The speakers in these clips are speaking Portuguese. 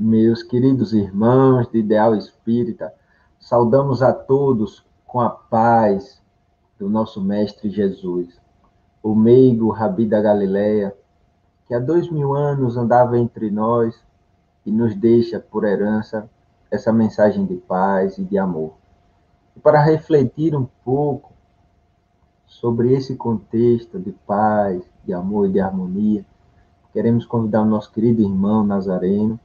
Meus queridos irmãos de Ideal Espírita, saudamos a todos com a paz do nosso Mestre Jesus, o meigo Rabi da Galileia, que há 2000 anos andava entre nós e nos deixa por herança essa mensagem de paz e de amor. E para refletir um pouco sobre esse contexto de paz, de amor e de harmonia, queremos convidar o nosso querido irmão Nazareno,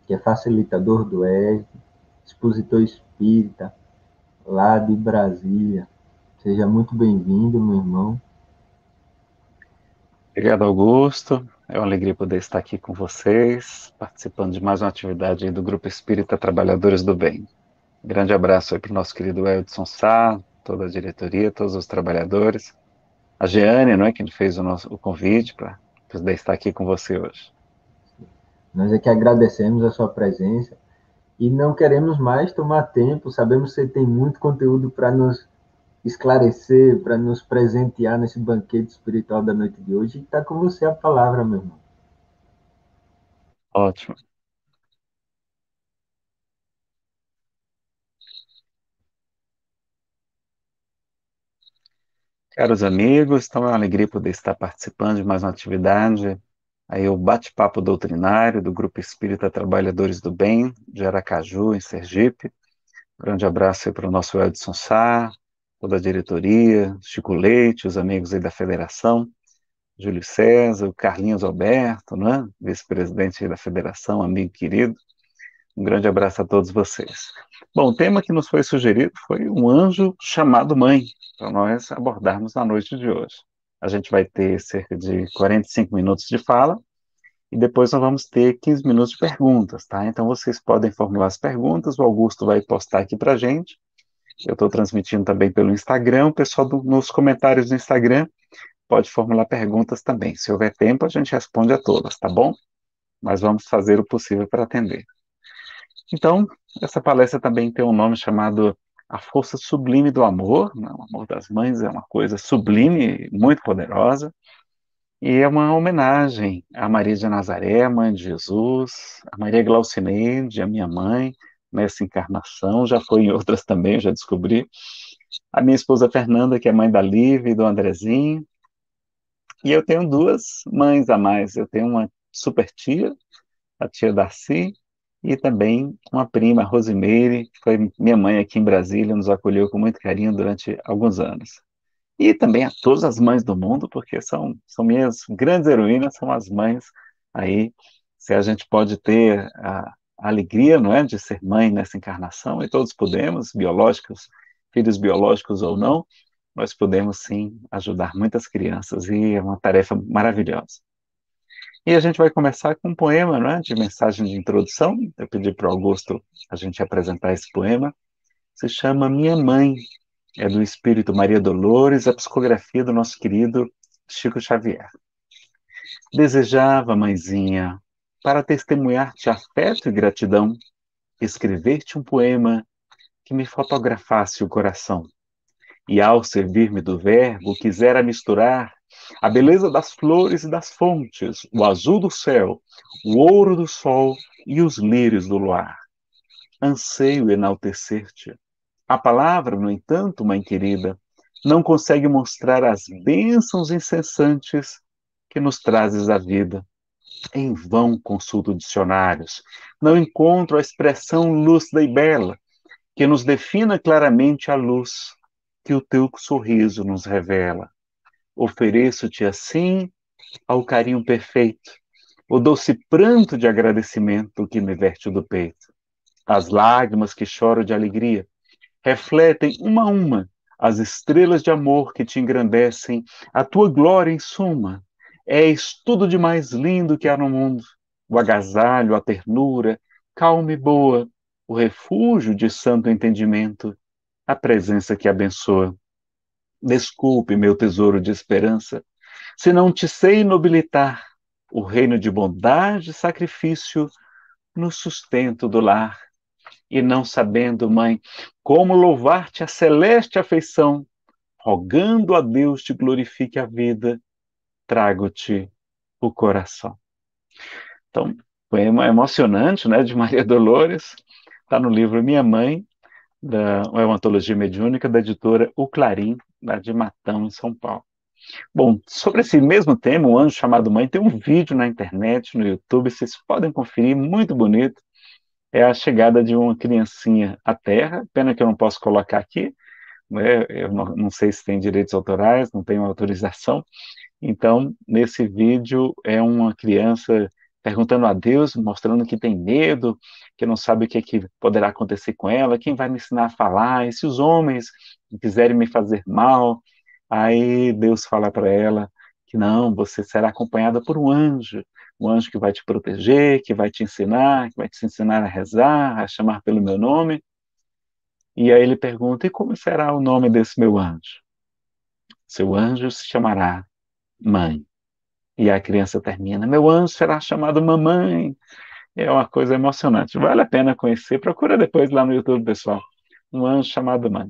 que é facilitador do ERG, expositor espírita, lá de Brasília. Seja muito bem-vindo, meu irmão. Obrigado, Augusto. É uma alegria poder estar aqui com vocês, participando de mais uma atividade aí do Grupo Espírita Trabalhadores do Bem. Grande abraço aí para o nosso querido Eldson Sá, toda a diretoria, todos os trabalhadores. A Jeane, não é, que fez o convite para poder estar aqui com você hoje. Nós é que agradecemos a sua presença e não queremos mais tomar tempo. Sabemos que você tem muito conteúdo para nos esclarecer, para nos presentear nesse banquete espiritual da noite de hoje. E está com você a palavra, meu irmão. Ótimo. Caros amigos, então é uma alegria poder estar participando de mais uma atividade. Aí o bate-papo doutrinário do Grupo Espírita Trabalhadores do Bem, de Aracaju, em Sergipe. Grande abraço aí para o nosso Eldson Sá, toda a diretoria, Chico Leite, os amigos aí da federação, Júlio César, o Carlinhos Alberto, né? Vice-presidente aí da federação, amigo querido. Um grande abraço a todos vocês. Bom, o tema que nos foi sugerido foi um anjo chamado mãe, para nós abordarmos na noite de hoje. A gente vai ter cerca de 45 minutos de fala, e depois nós vamos ter 15 minutos de perguntas, tá? Então vocês podem formular as perguntas, o Augusto vai postar aqui para a gente. Eu estou transmitindo também pelo Instagram, o pessoal nos comentários do Instagram pode formular perguntas também. Se houver tempo, a gente responde a todas, tá bom? Mas vamos fazer o possível para atender. Então, essa palestra também tem um nome chamado A Força Sublime do Amor, né? O amor das mães é uma coisa sublime, muito poderosa, e é uma homenagem a Maria de Nazaré, mãe de Jesus, a Maria Glaucineide, a minha mãe, nessa encarnação, já foi em outras também, eu já descobri, a minha esposa Fernanda, que é mãe da Lívia e do Andrezinho, e eu tenho duas mães a mais, eu tenho uma super tia, a tia Darcy, e também uma prima, a Rosimeire, que foi minha mãe aqui em Brasília, nos acolheu com muito carinho durante alguns anos. E também a todas as mães do mundo, porque são minhas grandes heroínas, são as mães aí, se a gente pode ter a alegria, não é, de ser mãe nessa encarnação, e todos podemos, biológicos, filhos biológicos ou não, nós podemos sim ajudar muitas crianças, e é uma tarefa maravilhosa. E a gente vai começar com um poema, não é, de mensagem de introdução. Eu pedi para o Augusto a gente apresentar esse poema. Se chama Minha Mãe, é do Espírito Maria Dolores, a psicografia do nosso querido Chico Xavier. Desejava, mãezinha, para testemunhar-te afeto e gratidão, escrever-te um poema que me fotografasse o coração. E ao servir-me do verbo, quisera misturar a beleza das flores e das fontes, o azul do céu, o ouro do sol e os lírios do luar. Anseio enaltecer-te. A palavra, no entanto, mãe querida, não consegue mostrar as bênçãos incessantes que nos trazes à vida. Em vão consulto dicionários, não encontro a expressão lúcida e bela que nos defina claramente a luz que o teu sorriso nos revela. Ofereço-te assim ao carinho perfeito, o doce pranto de agradecimento que me verte do peito. As lágrimas que choro de alegria refletem uma a uma as estrelas de amor que te engrandecem, a tua glória em suma. És tudo de mais lindo que há no mundo. O agasalho, a ternura, calma e boa, o refúgio de santo entendimento, a presença que abençoa. Desculpe, meu tesouro de esperança, se não te sei nobilitar o reino de bondade e sacrifício no sustento do lar. E não sabendo, mãe, como louvar-te a celeste afeição, rogando a Deus te glorifique a vida, trago-te o coração. Então, Foi emocionante, né, de Maria Dolores. Está no livro Minha Mãe, é uma antologia mediúnica da editora O Clarim, lá de Matão, em São Paulo. Bom, sobre esse mesmo tema, O Anjo Chamado Mãe, tem um vídeo na internet, no YouTube, vocês podem conferir, muito bonito. É a chegada de uma criancinha à Terra, pena que eu não posso colocar aqui, né? Eu não sei se tem direitos autorais, não tenho autorização. Então, nesse vídeo, é uma criança perguntando a Deus, mostrando que tem medo, que não sabe o que, é que poderá acontecer com ela, quem vai me ensinar a falar, e se os homens quiserem me fazer mal, aí Deus fala para ela que não, você será acompanhada por um anjo que vai te proteger, que vai te ensinar, que vai te ensinar a rezar, a chamar pelo meu nome. E aí ele pergunta, e como será o nome desse meu anjo? Seu anjo se chamará Mãe. E a criança termina, meu anjo será chamado mamãe. É uma coisa emocionante. Vale a pena conhecer. Procura depois lá no YouTube, pessoal. Um anjo chamado mãe.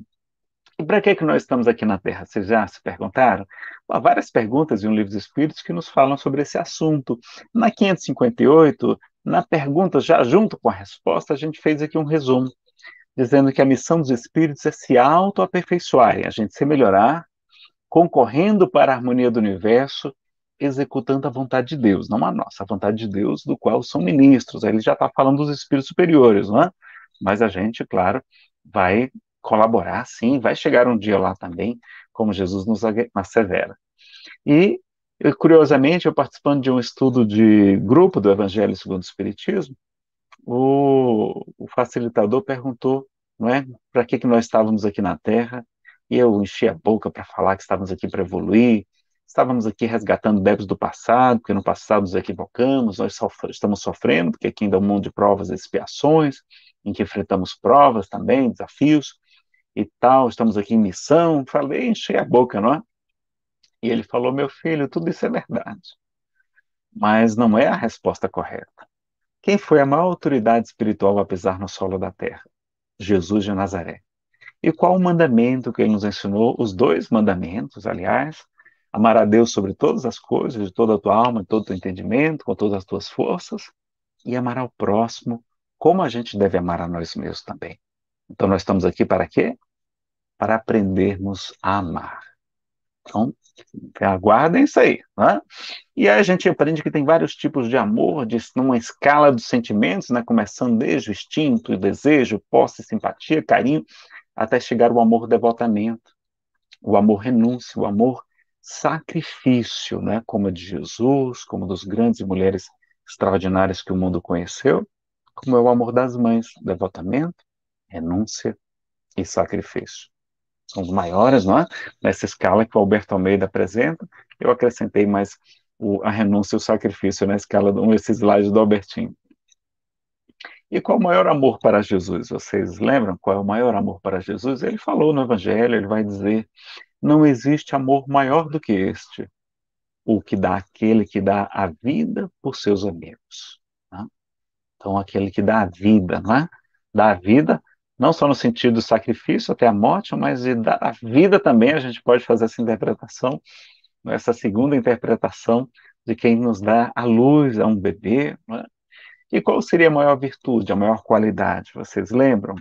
E para que nós estamos aqui na Terra? Vocês já se perguntaram? Há várias perguntas em um livro dos Espíritos que nos falam sobre esse assunto. Na 558, na pergunta, já junto com a resposta, a gente fez aqui um resumo, dizendo que a missão dos Espíritos é se auto-aperfeiçoarem, a gente se melhorar, concorrendo para a harmonia do universo, executando a vontade de Deus, não a nossa, a vontade de Deus, do qual são ministros. Aí ele já está falando dos espíritos superiores, não é? Mas a gente, claro, vai colaborar, sim, vai chegar um dia lá também, como Jesus nos assevera. E, curiosamente, eu participando de um estudo de grupo do Evangelho segundo o Espiritismo, o facilitador perguntou, não é, para que nós estávamos aqui na Terra, e eu enchi a boca para falar que estávamos aqui para evoluir, estávamos aqui resgatando débitos do passado, porque no passado nos equivocamos, nós estamos sofrendo, porque aqui ainda é um mundo de provas e expiações, em que enfrentamos provas também, desafios e tal, estamos aqui em missão, falei, enchi a boca, não é? E ele falou, meu filho, tudo isso é verdade, mas não é a resposta correta. Quem foi a maior autoridade espiritual a pisar no solo da terra? Jesus de Nazaré. E qual o mandamento que ele nos ensinou? Os dois mandamentos, aliás. Amar a Deus sobre todas as coisas, de toda a tua alma, de todo o teu entendimento, com todas as tuas forças. E amar ao próximo como a gente deve amar a nós mesmos também. Então nós estamos aqui para quê? Para aprendermos a amar. Então, aguardem isso aí, né? E aí a gente aprende que tem vários tipos de amor, numa escala dos sentimentos, né? Começando desde o instinto, o desejo, posse, simpatia, carinho, até chegar ao amor devotamento, o amor renúncia, o amor sacrifício, né? Como o de Jesus, como dos grandes mulheres extraordinárias que o mundo conheceu, como é o amor das mães, devotamento, renúncia e sacrifício. São os maiores, não é? Nessa escala que o Alberto Almeida apresenta, eu acrescentei mais a renúncia e o sacrifício na escala desse slide do Albertinho. E qual o maior amor para Jesus? Vocês lembram qual é o maior amor para Jesus? Ele falou no Evangelho, ele vai dizer, não existe amor maior do que este, o que dá aquele que dá a vida por seus amigos. Né? Então, aquele que dá a vida, não é? Dá a vida, não só no sentido do sacrifício até a morte, mas de dar a vida também, a gente pode fazer essa interpretação, essa segunda interpretação de quem nos dá a luz a um bebê. Não é? E qual seria a maior virtude, a maior qualidade? Vocês lembram?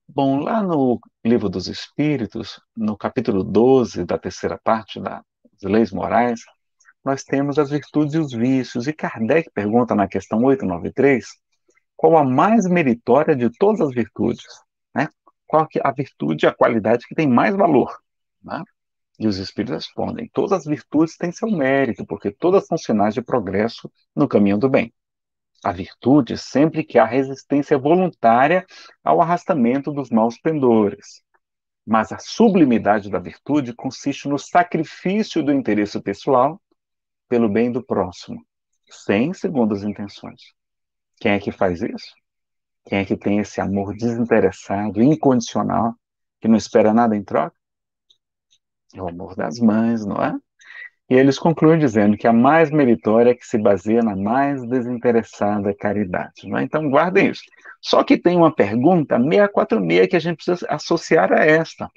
Bom, lá no Livro dos Espíritos, no capítulo 12 da terceira parte das Leis Morais, nós temos as virtudes e os vícios. E Kardec pergunta na questão 893, qual a mais meritória de todas as virtudes? Né? Qual que é a virtude, a qualidade que tem mais valor? Né? E os Espíritos respondem, todas as virtudes têm seu mérito, porque todas são sinais de progresso no caminho do bem. A virtude sempre que há resistência voluntária ao arrastamento dos maus pendores. Mas a sublimidade da virtude consiste no sacrifício do interesse pessoal pelo bem do próximo, sem segundas intenções. Quem é que faz isso? Quem é que tem esse amor desinteressado, incondicional, que não espera nada em troca? É o amor das mães, não é? E eles concluem dizendo que a mais meritória é que se baseia na mais desinteressada caridade. Não é? Então, guardem isso. Só que tem uma pergunta 646 que a gente precisa associar a esta.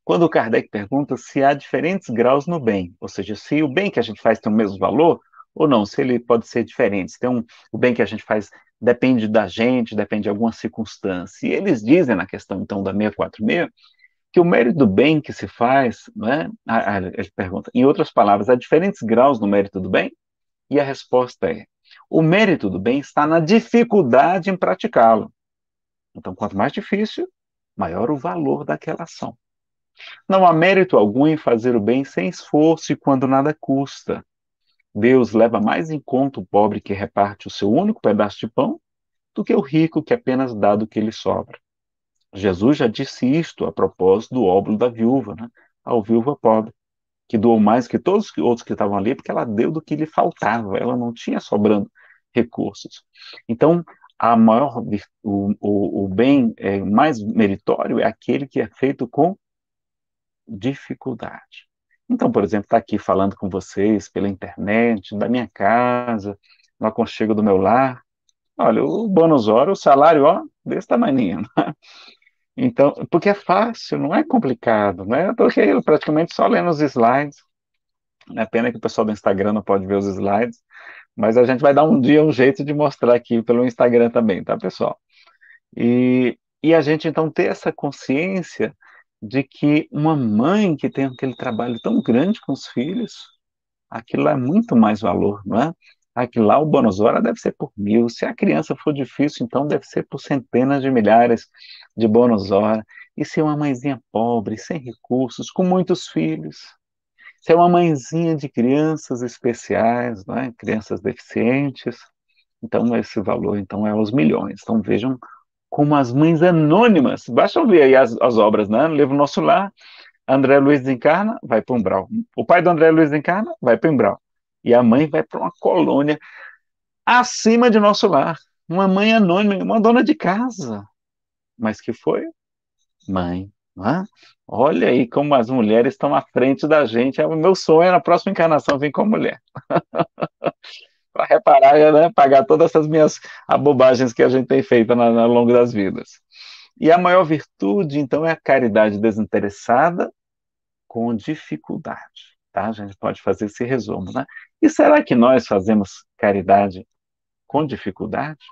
Quando o Kardec pergunta se há diferentes graus no bem, ou seja, se o bem que a gente faz tem o mesmo valor, ou não, se ele pode ser diferente, se tem o bem que a gente faz depende da gente, depende de alguma circunstância. E eles dizem na questão, então, da 646, que o mérito do bem que se faz, né, ele pergunta, em outras palavras, há diferentes graus no mérito do bem? E a resposta é, o mérito do bem está na dificuldade em praticá-lo. Então, quanto mais difícil, maior o valor daquela ação. Não há mérito algum em fazer o bem sem esforço e quando nada custa. Deus leva mais em conta o pobre que reparte o seu único pedaço de pão do que o rico que apenas dá do que lhe sobra. Jesus já disse isto a propósito do óbolo da viúva, né? A viúva pobre, que doou mais que todos os outros que estavam ali, porque ela deu do que lhe faltava, ela não tinha sobrando recursos. Então, a maior, o bem mais meritório é aquele que é feito com dificuldade. Então, por exemplo, estar aqui falando com vocês pela internet, da minha casa, no aconchego do meu lar. Olha, o bônus hora, o salário, ó, desse tamaninho. Então, porque é fácil, não é complicado, né? Eu estou aqui praticamente só lendo os slides. É pena que o pessoal do Instagram não pode ver os slides, mas a gente vai dar um dia um jeito de mostrar aqui pelo Instagram também, tá, pessoal? E a gente então ter essa consciência de que uma mãe que tem aquele trabalho tão grande com os filhos, aquilo lá é muito mais valor, não é? Aquilo lá, o bônus hora deve ser por 1.000. Se a criança for difícil, então deve ser por centenas de milhares de bônus hora. E se é uma mãezinha pobre, sem recursos, com muitos filhos, se é uma mãezinha de crianças especiais, não é? Crianças deficientes, então esse valor então é aos milhões. Então vejam como as mães anônimas, basta ver aí as obras, né? No livro Nosso Lar, André Luiz desencarna, vai para Umbral. O pai do André Luiz desencarna, vai para Umbral. E a mãe vai para uma colônia acima de Nosso Lar. Uma mãe anônima, uma dona de casa. Mas que foi mãe. Não é? Olha aí como as mulheres estão à frente da gente. O meu sonho é na próxima encarnação vir como mulher. Para reparar, né? Pagar todas essas minhas abobagens que a gente tem feito ao longo das vidas. E a maior virtude, então, é a caridade desinteressada com dificuldade. Tá? A gente pode fazer esse resumo, né? E será que nós fazemos caridade com dificuldade?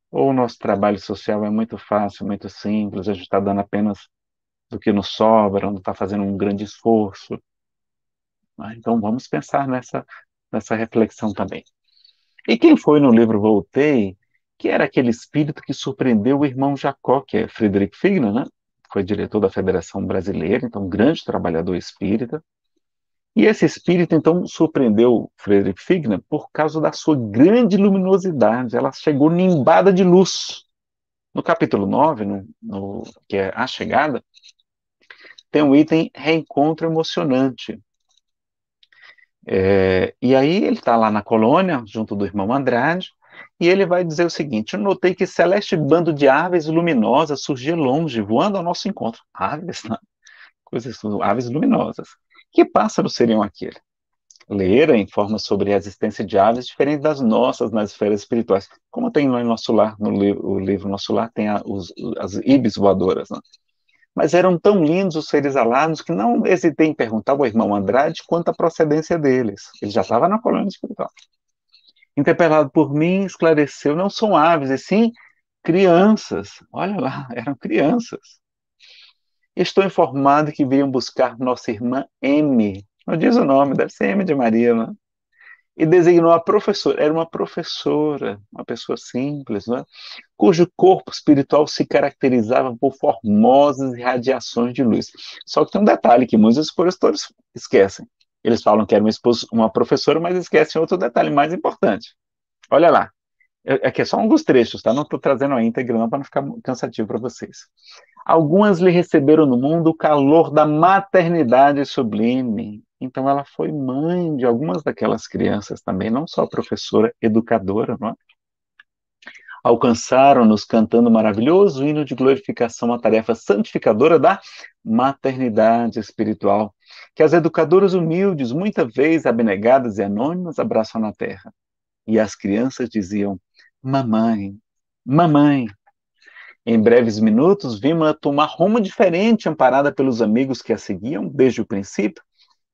Ou o nosso trabalho social é muito fácil, muito simples, a gente está dando apenas do que nos sobra, não está fazendo um grande esforço? Então vamos pensar nessa reflexão também. E quem foi no livro Voltei, que era aquele espírito que surpreendeu o irmão Jacó, que é Friedrich Figner, né? Foi diretor da Federação Brasileira, então um grande trabalhador espírita. E esse espírito, então, surpreendeu Friedrich Figner por causa da sua grande luminosidade. Ela chegou nimbada de luz. No capítulo 9, que é A Chegada, tem um item reencontro emocionante. E aí ele está lá na colônia, junto do irmão Andrade, e ele vai dizer o seguinte: eu notei que celeste bando de aves luminosas surgia longe, voando ao nosso encontro. Aves, né? Coisas, aves luminosas. Que pássaros seriam aqueles? Leira informa sobre a existência de aves diferentes das nossas nas esferas espirituais. Como tem lá em Nosso Lar, no livro Nosso Lar, tem as ibis voadoras, né? Mas eram tão lindos os seres alados que não hesitei em perguntar ao irmão Andrade quanto à procedência deles. Ele já estava na colônia espiritual. Interpelado por mim, esclareceu, não são aves, e sim crianças. Olha lá, eram crianças. Estou informado que viriam buscar nossa irmã M. Não diz o nome, deve ser M de Maria, né? E designou a professora. Era uma professora, uma pessoa simples, né? Cujo corpo espiritual se caracterizava por formosas irradiações de luz. Só que tem um detalhe que muitos expositores esquecem. Eles falam que era uma professora, mas esquecem outro detalhe mais importante. Olha lá. Aqui é só um dos trechos, tá? Não estou trazendo a íntegra não para não ficar cansativo para vocês. Algumas lhe receberam no mundo o calor da maternidade sublime. Então ela foi mãe de algumas daquelas crianças também, não só professora, educadora, não é? Alcançaram-nos cantando o maravilhoso hino de glorificação à tarefa santificadora da maternidade espiritual, que as educadoras humildes, muitas vezes abnegadas e anônimas, abraçam na terra. E as crianças diziam: mamãe, mamãe. Em breves minutos, vimos-a tomar rumo diferente, amparada pelos amigos que a seguiam desde o princípio,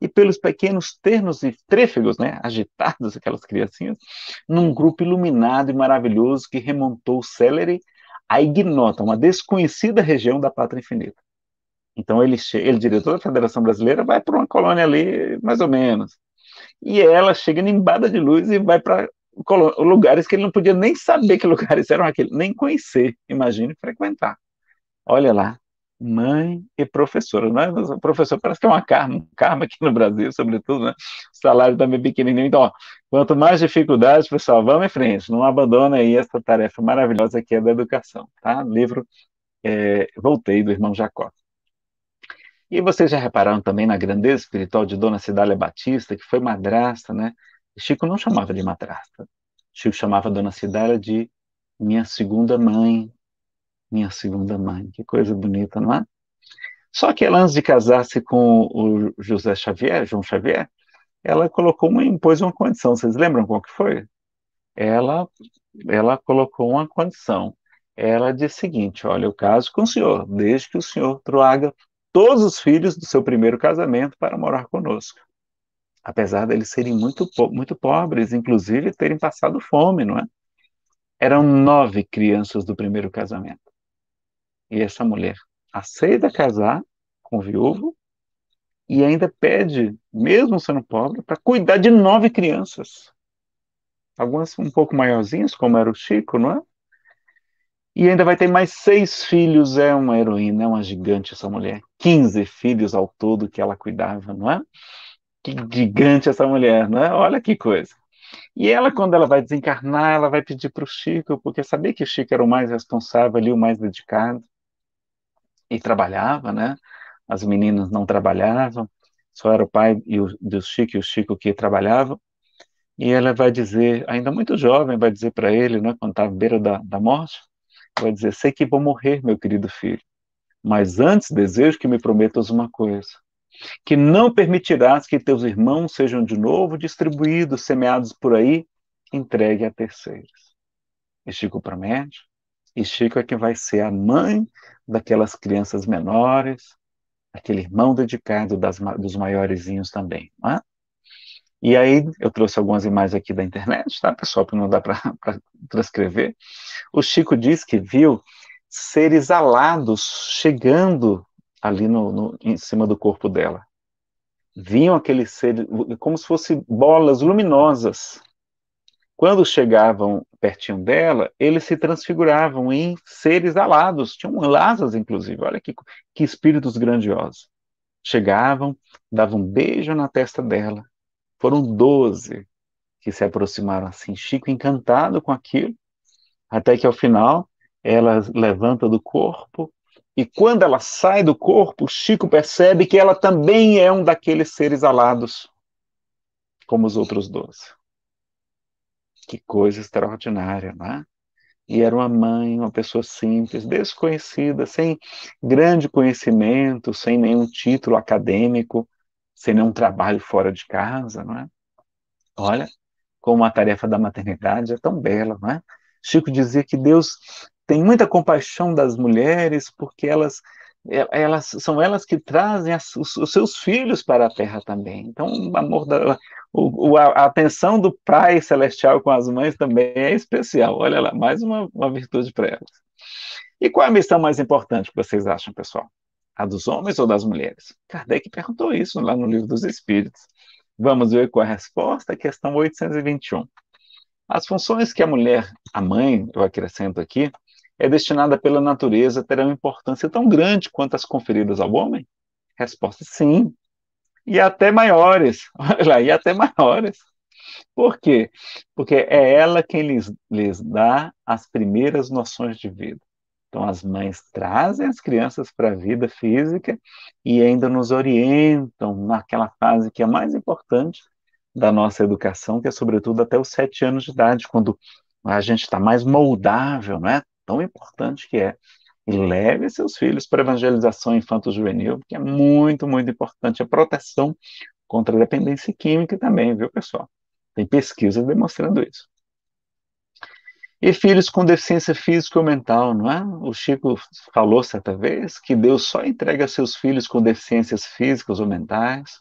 e pelos pequenos ternos e trêfegos, né, agitados, aquelas criancinhas, num grupo iluminado e maravilhoso que remontou o Celery a ignota, uma desconhecida região da Pátria Infinita. Então ele, diretor da Federação Brasileira, vai para uma colônia ali, mais ou menos. E ela chega nimbada de luz e vai para lugares que ele não podia nem saber que lugares eram aqueles, nem conhecer, imagine frequentar. Olha lá, mãe e professora, né? O professor parece que é um karma aqui no Brasil, sobretudo, né? O salário também é pequenininho. Então, ó, quanto mais dificuldades, pessoal, vamos em frente, não abandona aí essa tarefa maravilhosa que é da educação, tá? Livro Voltei, do irmão Jacó. E vocês já repararam também na grandeza espiritual de Dona Cidália Batista, que foi madrasta, né? Chico não chamava de madrasta. Chico chamava Dona Cidália de minha segunda mãe, minha segunda mãe. Que coisa bonita, não é? Só que ela, antes de casar-se com o José Xavier, João Xavier, ela impôs uma condição. Vocês lembram qual que foi? Ela, ela colocou uma condição. Ela disse o seguinte: olha, eu caso com o senhor, desde que o senhor traga todos os filhos do seu primeiro casamento para morar conosco. Apesar deles serem muito pobres, inclusive terem passado fome, não é? Eram 9 crianças do primeiro casamento. E essa mulher aceita casar com o viúvo e ainda pede, mesmo sendo pobre, para cuidar de 9 crianças. Algumas um pouco maiorzinhas, como era o Chico, não é? E ainda vai ter mais 6 filhos. É uma heroína, é uma gigante essa mulher. 15 filhos ao todo que ela cuidava, não é? Que gigante essa mulher, não é? Olha que coisa. E ela, quando ela vai desencarnar, ela vai pedir para o Chico, porque sabia que o Chico era o mais responsável ali, o mais dedicado, e trabalhava, né? As meninas não trabalhavam, só era o pai do Chico e o Chico que trabalhavam. E ela vai dizer, ainda muito jovem, vai dizer para ele, né, quando está à beira da morte, vai dizer: sei que vou morrer, meu querido filho, mas antes desejo que me prometas uma coisa, que não permitirás que teus irmãos sejam de novo distribuídos, semeados por aí, entregue a terceiros. E Chico promete, e Chico é que vai ser a mãe daquelas crianças menores, aquele irmão dedicado dos maiorzinhos também, não é? E aí, eu trouxe algumas imagens aqui da internet, tá, pessoal, porque não dá para transcrever. O Chico diz que viu seres alados chegando ali em cima do corpo dela. Vinham aqueles seres, como se fossem bolas luminosas. Quando chegavam pertinho dela, eles se transfiguravam em seres alados, tinham asas, inclusive. Olha que espíritos grandiosos. Chegavam, davam um beijo na testa dela. Foram 12 que se aproximaram assim, Chico encantado com aquilo, até que ao final ela levanta do corpo, e quando ela sai do corpo, Chico percebe que ela também é um daqueles seres alados, como os outros 12. Que coisa extraordinária, não é? E era uma mãe, uma pessoa simples, desconhecida, sem grande conhecimento, sem nenhum título acadêmico, sem nenhum trabalho fora de casa, não é? Olha, como a tarefa da maternidade é tão bela, não é? Chico dizia que Deus tem muita compaixão das mulheres porque são elas que trazem os seus filhos para a terra também. Então, o amor a atenção do Pai Celestial com as mães também é especial. Olha lá, mais uma virtude para elas. E qual é a missão mais importante que vocês acham, pessoal? A dos homens ou das mulheres? Kardec perguntou isso lá no Livro dos Espíritos. Vamos ver qual é a resposta, questão 821. As funções que a mulher, a mãe, eu acrescento aqui, é destinada pela natureza terão importância tão grande quanto as conferidas ao homem? Resposta: sim. E até maiores. Olha lá, e até maiores. Por quê? Porque é ela quem lhes dá as primeiras noções de vida. Então, as mães trazem as crianças para a vida física e ainda nos orientam naquela fase que é mais importante da nossa educação, que é sobretudo até os 7 anos de idade, quando a gente está mais moldável, não é? Tão importante que é. E leve seus filhos para a evangelização infanto-juvenil, que é muito, muito importante. A proteção contra a dependência química também, viu, pessoal? Tem pesquisas demonstrando isso. E filhos com deficiência física ou mental, não é? O Chico falou certa vez que Deus só entrega seus filhos com deficiências físicas ou mentais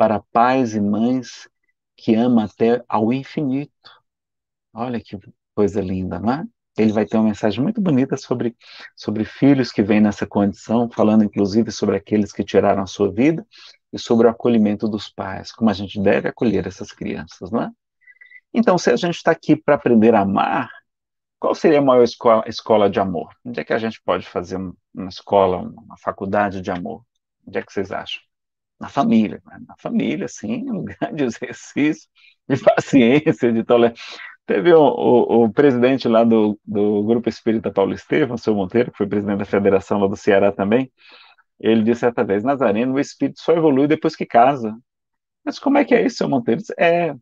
para pais e mães que ama até ao infinito. Olha que coisa linda, não é? Ele vai ter uma mensagem muito bonita sobre filhos que vêm nessa condição, falando inclusive sobre aqueles que tiraram a sua vida e sobre o acolhimento dos pais, como a gente deve acolher essas crianças, não é? Então, se a gente está aqui para aprender a amar, qual seria a maior escola de amor? Onde é que a gente pode fazer uma escola, uma faculdade de amor? Onde é que vocês acham? Na família, né? Na família, sim, um grande exercício de paciência, de tolerância. Teve o presidente lá do Grupo Espírita Paulo Estevam, o seu Monteiro, que foi presidente da federação lá do Ceará também, ele disse certa vez, Nazareno, o espírito só evolui depois que casa. Mas como é que é isso, seu Monteiro? Ele disse,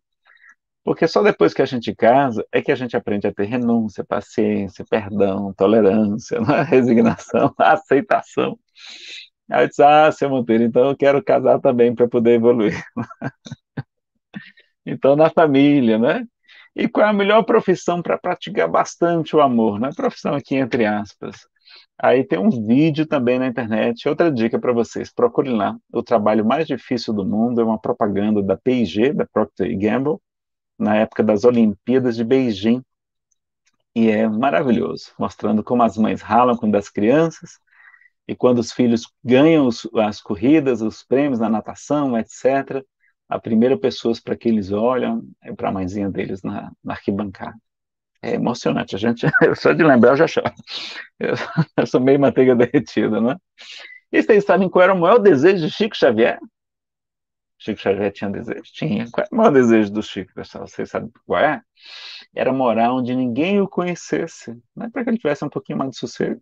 porque só depois que a gente casa é que a gente aprende a ter renúncia, paciência, perdão, tolerância, né? Resignação, aceitação. Aí eu disse, seu Monteiro, então eu quero casar também para poder evoluir. Então, na família, né? E qual é a melhor profissão para praticar bastante o amor, né? Profissão aqui entre aspas. Aí tem um vídeo também na internet. Outra dica para vocês, procurem lá. O trabalho mais difícil do mundo é uma propaganda da P&G, da Procter Gamble, na época das Olimpíadas de Beijing. E é maravilhoso, mostrando como as mães ralam com das crianças e quando os filhos ganham as corridas, os prêmios na natação, etc., a primeira pessoa para que eles olham é para a mãezinha deles na arquibancada. É emocionante, a gente, só de lembrar eu já choro. Eu, eu sou meio manteiga derretida, né? E vocês sabem qual era o maior desejo de Chico Xavier? Chico Xavier tinha desejo? Tinha. Qual é o maior desejo do Chico, pessoal? Vocês sabem qual é? Era morar onde ninguém o conhecesse, né? Para que ele tivesse um pouquinho mais de sossego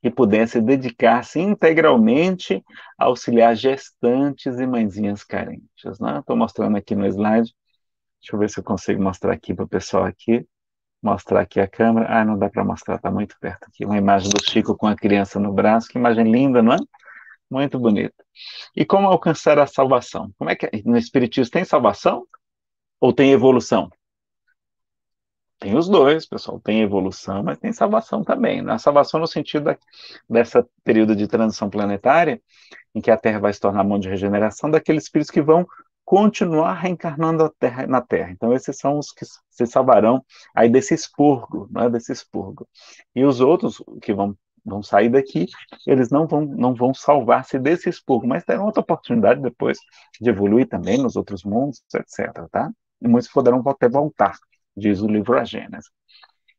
e pudesse dedicar-se integralmente a auxiliar gestantes e mãezinhas carentes, né? Estou mostrando aqui no slide, deixa eu ver se eu consigo mostrar aqui para o pessoal aqui, mostrar aqui a câmera, não dá para mostrar, está muito perto aqui, uma imagem do Chico com a criança no braço, que imagem linda, não é? Muito bonita. E como alcançar a salvação? Como é que no Espiritismo tem salvação ou tem evolução? Tem os dois, pessoal. Tem evolução, mas tem salvação também. Na salvação no sentido dessa período de transição planetária, em que a Terra vai se tornar mão de regeneração, daqueles espíritos que vão continuar reencarnando na Terra. Então, esses são os que se salvarão aí desse expurgo, né, desse expurgo. E os outros que vão sair daqui, eles não vão salvar-se desse expurgo, mas terão outra oportunidade depois de evoluir também nos outros mundos, etc. Tá? E muitos poderão até voltar, diz o livro A Gênese.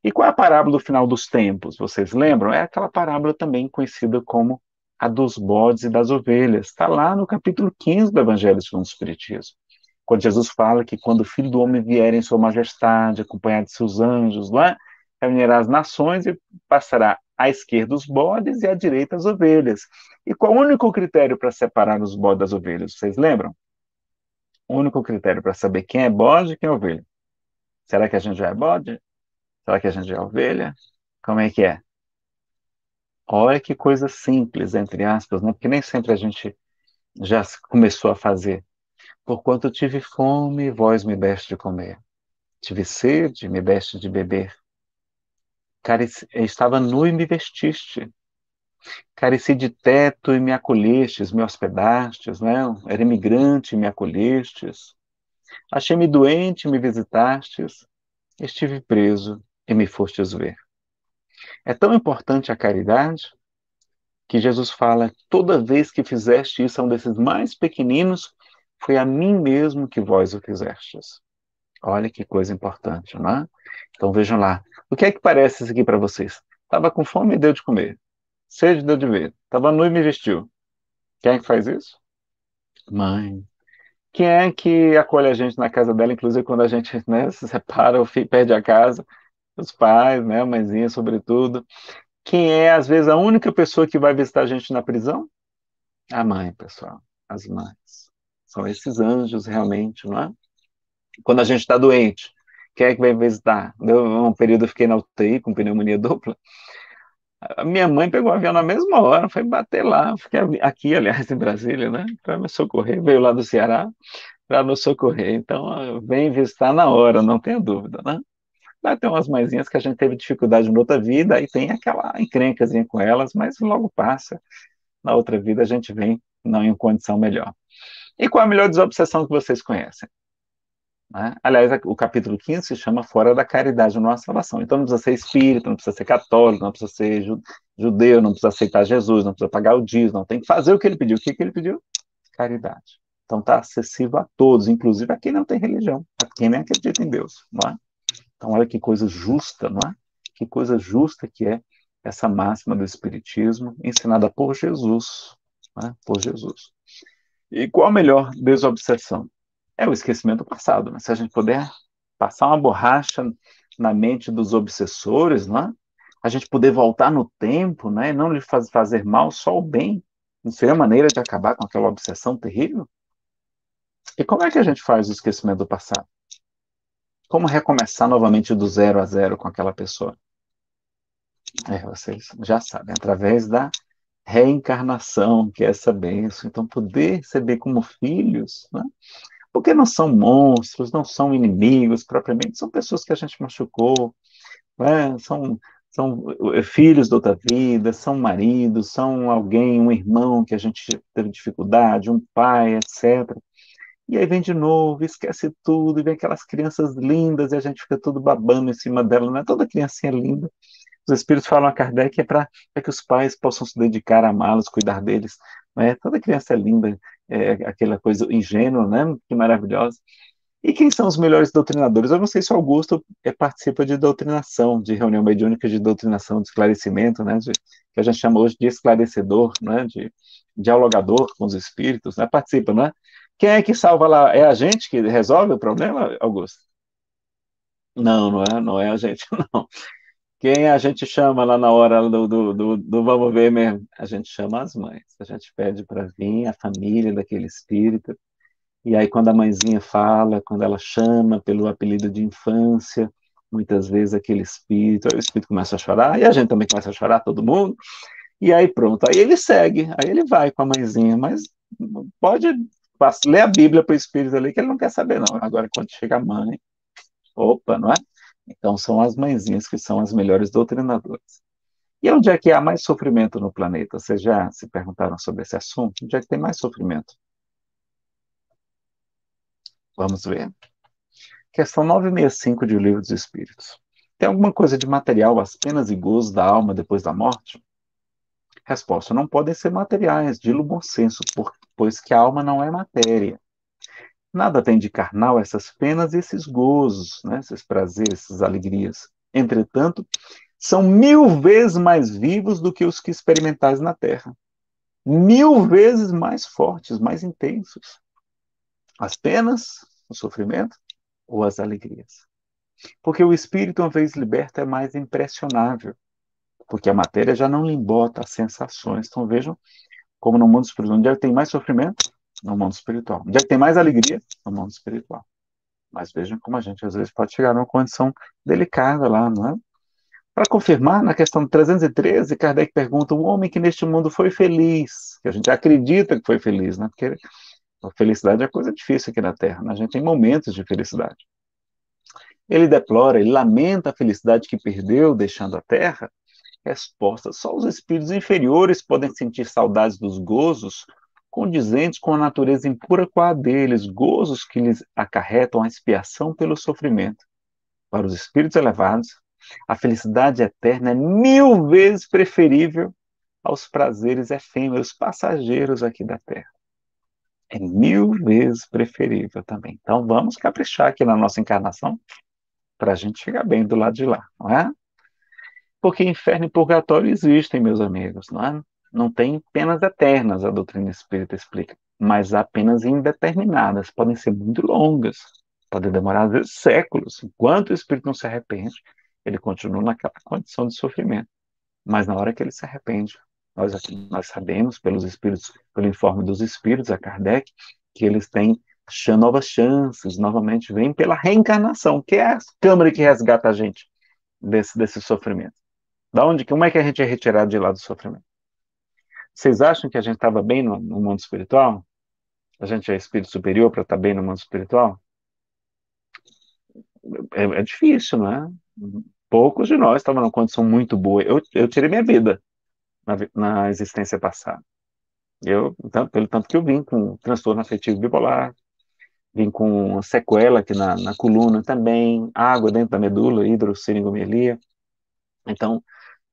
E qual é a parábola do final dos tempos? Vocês lembram? É aquela parábola também conhecida como a dos bodes e das ovelhas. Está lá no capítulo 15 do Evangelho segundo o Espiritismo. Quando Jesus fala que quando o Filho do Homem vier em sua majestade, acompanhado de seus anjos, lá, reunirá as nações e passará à esquerda os bodes e à direita as ovelhas. E qual o único critério para separar os bodes das ovelhas? Vocês lembram? O único critério para saber quem é bode e quem é ovelha. Será que a gente já é bode? Será que a gente já é ovelha? Como é que é? Olha que coisa simples, entre aspas, né? Porque nem sempre a gente já começou a fazer. Porquanto tive fome, vós me deste de comer. Tive sede, me deste de beber. Estava nu e me vestiste. Careci de teto e me acolhestes, me hospedastes, né? Era imigrante e me acolhestes. Achei-me doente e me visitastes. Estive preso e me fostes ver. É tão importante a caridade que Jesus fala, toda vez que fizeste isso a um desses mais pequeninos, foi a mim mesmo que vós o fizestes. Olha que coisa importante, não é? Então vejam lá. O que é que parece isso aqui para vocês? Estava com fome e deu de comer. Sede deu de ver. Estava nu e me vestiu. Quem é que faz isso? Mãe. Quem é que acolhe a gente na casa dela, inclusive quando a gente, né, se separa ou perde a casa? Os pais, né, a mãezinha, sobretudo. Quem é, às vezes, a única pessoa que vai visitar a gente na prisão? A mãe, pessoal. As mães. São esses anjos, realmente, não é? Quando a gente está doente, quem é que vai visitar? Deu um período eu fiquei na UTI com pneumonia dupla. A minha mãe pegou o avião na mesma hora, foi bater lá. Fiquei aqui, aliás, em Brasília, né? Para me socorrer. Veio lá do Ceará para nos socorrer. Então, vem visitar na hora, não tenha dúvida, né? Vai ter umas mãezinhas que a gente teve dificuldade na outra vida, aí tem aquela encrencazinha com elas, mas logo passa. Na outra vida a gente vem não em condição melhor. E qual a melhor desobsessão que vocês conhecem? Né? Aliás, o capítulo 15 se chama Fora da Caridade não há salvação. Então não precisa ser espírita, não precisa ser católico, não precisa ser judeu, não precisa aceitar Jesus, não precisa pagar o dízimo, não tem que fazer o que ele pediu. O que ele pediu? Caridade. Então está acessível a todos, inclusive a quem não tem religião, a quem nem acredita em Deus. Não é? Então olha que coisa justa, não é? Que coisa justa que é essa máxima do Espiritismo ensinada por Jesus. Não é? Por Jesus. E qual a melhor desobsessão? É o esquecimento do passado. Né? Se a gente puder passar uma borracha na mente dos obsessores, não é? A gente poder voltar no tempo, né? E não lhe fazer mal, só o bem. Não seria maneira de acabar com aquela obsessão terrível? E como é que a gente faz o esquecimento do passado? Como recomeçar novamente do 0 a 0 com aquela pessoa? Vocês já sabem, através da reencarnação, que é essa bênção. Então, poder receber como filhos, né? Porque não são monstros, não são inimigos propriamente, são pessoas que a gente machucou, né? São filhos da outra vida, são maridos, são alguém, um irmão que a gente teve dificuldade, um pai, etc. E aí vem de novo, esquece tudo, e vem aquelas crianças lindas, e a gente fica tudo babando em cima dela, não é toda criancinha linda. Os espíritos falam a Kardec é para que os pais possam se dedicar a amá-los, cuidar deles. Né? Toda criança é linda, aquela coisa ingênua, né? Que maravilhosa. E quem são os melhores doutrinadores? Eu não sei se o Augusto participa de doutrinação, de reunião mediúnica de doutrinação, de esclarecimento, né? Que a gente chama hoje de esclarecedor, né? De dialogador com os espíritos, né? Participa, né? Quem é que salva lá? É a gente que resolve o problema, Augusto? Não, não é a gente, não. Quem a gente chama lá na hora do vamos ver mesmo? A gente chama as mães. A gente pede para vir a família daquele espírito. E aí, quando a mãezinha fala, quando ela chama pelo apelido de infância, muitas vezes aquele espírito, aí o espírito começa a chorar, e a gente também começa a chorar, todo mundo. E aí pronto, aí ele segue, aí ele vai com a mãezinha, mas pode ler a Bíblia para o espírito ali, que ele não quer saber, não. Agora, quando chega a mãe, opa, não é? Então, são as mãezinhas que são as melhores doutrinadoras. E onde é que há mais sofrimento no planeta? Vocês já se perguntaram sobre esse assunto? Onde é que tem mais sofrimento? Vamos ver. Questão 965 de O Livro dos Espíritos. Tem alguma coisa de material, as penas e gozos da alma depois da morte? Resposta: não podem ser materiais, dilo bom senso, pois que a alma não é matéria. Nada tem de carnal essas penas e esses gozos, né? Esses prazeres, essas alegrias. Entretanto, são 1000 vezes mais vivos do que os que experimentais na Terra. 1000 vezes mais fortes, mais intensos. As penas, o sofrimento ou as alegrias. Porque o espírito, uma vez liberto, é mais impressionável. Porque a matéria já não lhe embota as sensações. Então vejam como no mundo espiritual, onde é que tem mais sofrimento? No mundo espiritual. Onde é que tem mais alegria? No mundo espiritual. Mas vejam como a gente às vezes pode chegar numa condição delicada lá, não é? Para confirmar, na questão 313, Kardec pergunta: um homem que neste mundo foi feliz, que a gente acredita que foi feliz, né? Porque a felicidade é coisa difícil aqui na Terra, né? A gente tem momentos de felicidade. Ele deplora, ele lamenta a felicidade que perdeu deixando a Terra. Resposta: só os espíritos inferiores podem sentir saudades dos gozos condizentes com a natureza impura com a deles, gozos que lhes acarretam a expiação pelo sofrimento. Para os espíritos elevados, a felicidade eterna é 1000 vezes preferível aos prazeres efêmeros, passageiros aqui da Terra. É 1000 vezes preferível também. Então vamos caprichar aqui na nossa encarnação para a gente chegar bem do lado de lá, não é? Porque inferno e purgatório existem, meus amigos, não é? Não tem penas eternas, a doutrina espírita explica, mas há penas indeterminadas, podem ser muito longas, podem demorar às vezes séculos. Enquanto o espírito não se arrepende, ele continua naquela condição de sofrimento. Mas na hora que ele se arrepende, nós sabemos pelos espíritos, pelo informe dos espíritos, a Kardec, que eles têm novas chances, novamente vêm pela reencarnação, que é a câmara que resgata a gente desse sofrimento. Como é que a gente é retirado de lá do sofrimento? Vocês acham que a gente estava bem no mundo espiritual? A gente é espírito superior para estar bem no mundo espiritual? É difícil, não é? Poucos de nós estavam numa condição muito boa. Eu tirei minha vida na existência passada. Pelo tanto que eu vim com transtorno afetivo bipolar, vim com sequela aqui na coluna também, água dentro da medula, hidrosseringomelia. Então,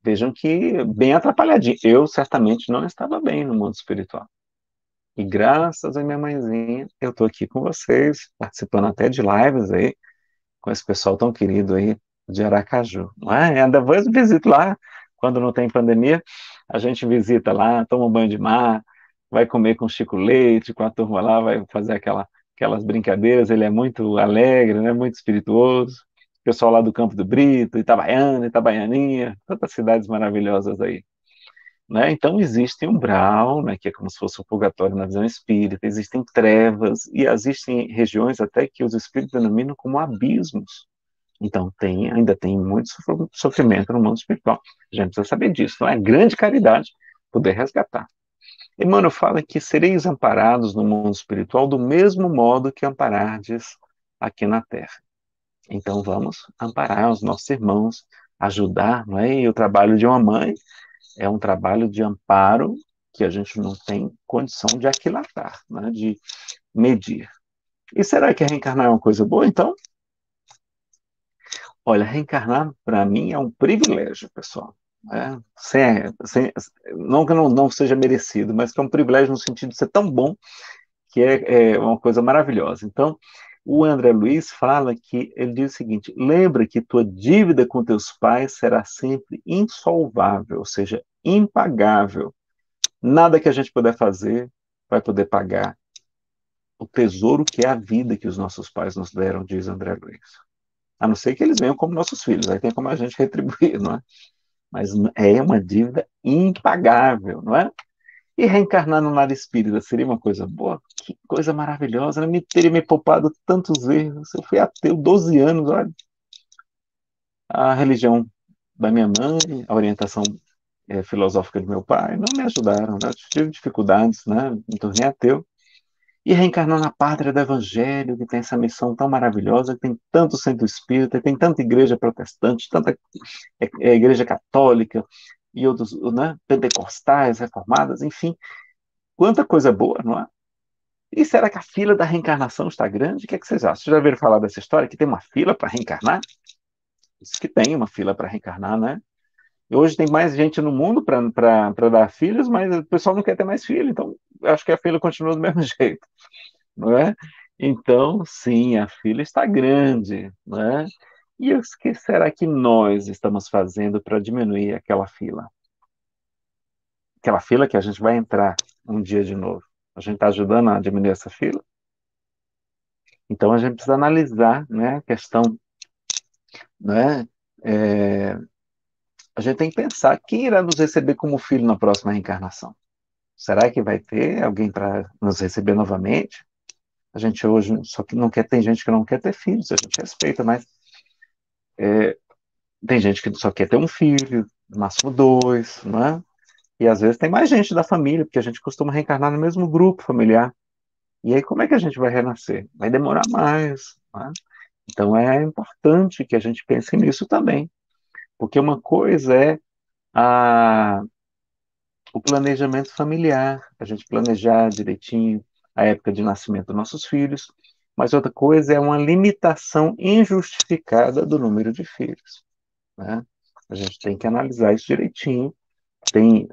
vejam que bem atrapalhadinho. Eu certamente não estava bem no mundo espiritual. E graças à minha mãezinha, eu estou aqui com vocês, participando até de lives aí, com esse pessoal tão querido aí de Aracaju. Não é? Ainda vou visito lá, quando não tem pandemia, a gente visita lá, toma um banho de mar, vai comer com Chico Leite, com a turma lá, vai fazer aquelas brincadeiras. Ele é muito alegre, né? Muito espirituoso. O pessoal lá do Campo do Brito, Itabaiana, Itabaianinha, tantas cidades maravilhosas aí. Né? Então existe um umbral, né, que é como se fosse um purgatório na visão espírita, existem trevas, e existem regiões até que os espíritos denominam como abismos. Então ainda tem muito sofrimento no mundo espiritual. A gente precisa saber disso. Então é grande caridade poder resgatar. Emmanuel fala que sereis amparados no mundo espiritual do mesmo modo que amparardes aqui na Terra. Então vamos amparar os nossos irmãos, ajudar, não é? E o trabalho de uma mãe é um trabalho de amparo que a gente não tem condição de aquilatar, né, de medir. E será que reencarnar é uma coisa boa, então? Olha, reencarnar, para mim, é um privilégio, pessoal. Né? Não que não seja merecido, mas que é um privilégio no sentido de ser tão bom que é uma coisa maravilhosa. Então, o André Luiz fala que, ele diz o seguinte: lembra que tua dívida com teus pais será sempre insolvável, ou seja, impagável. Nada que a gente puder fazer vai poder pagar o tesouro que é a vida que os nossos pais nos deram, diz André Luiz. A não ser que eles venham como nossos filhos, aí tem como a gente retribuir, não é? Mas é uma dívida impagável, não é? E reencarnar no lar espírita seria uma coisa boa? Que coisa maravilhosa, né? Teria me poupado tantos erros. Eu fui ateu 12 anos, olha. A religião da minha mãe, a orientação filosófica do meu pai, não me ajudaram, né? Eu tive dificuldades, né? Me tornei ateu. E reencarnar na pátria do Evangelho, que tem essa missão tão maravilhosa, que tem tanto centro espírita, tem tanta igreja protestante, tanta igreja católica, e outros, né, pentecostais, reformadas, enfim, quanta coisa boa, não é? E será que a fila da reencarnação está grande? O que é que vocês acham? Vocês já ouviram falar dessa história, que tem uma fila para reencarnar? Diz que tem uma fila para reencarnar, né? E hoje tem mais gente no mundo para dar filhos, mas o pessoal não quer ter mais filho, então eu acho que a fila continua do mesmo jeito, não é? Então, sim, a fila está grande, não é? E o que será que nós estamos fazendo para diminuir aquela fila? Aquela fila que a gente vai entrar um dia de novo. A gente está ajudando a diminuir essa fila? Então, a gente precisa analisar, né, a questão, né? É, a gente tem que pensar quem irá nos receber como filho na próxima reencarnação. Será que vai ter alguém para nos receber novamente? A gente hoje só que não quer, tem gente que não quer ter filhos, a gente respeita, mas tem gente que só quer ter um filho, no máximo dois, não é? E às vezes tem mais gente da família, porque a gente costuma reencarnar no mesmo grupo familiar. E aí como é que a gente vai renascer? Vai demorar mais, não é? Então é importante que a gente pense nisso também, porque uma coisa é a, o planejamento familiar, a gente planejar direitinho a época de nascimento dos nossos filhos, mas outra coisa é uma limitação injustificada do número de filhos, né? A gente tem que analisar isso direitinho.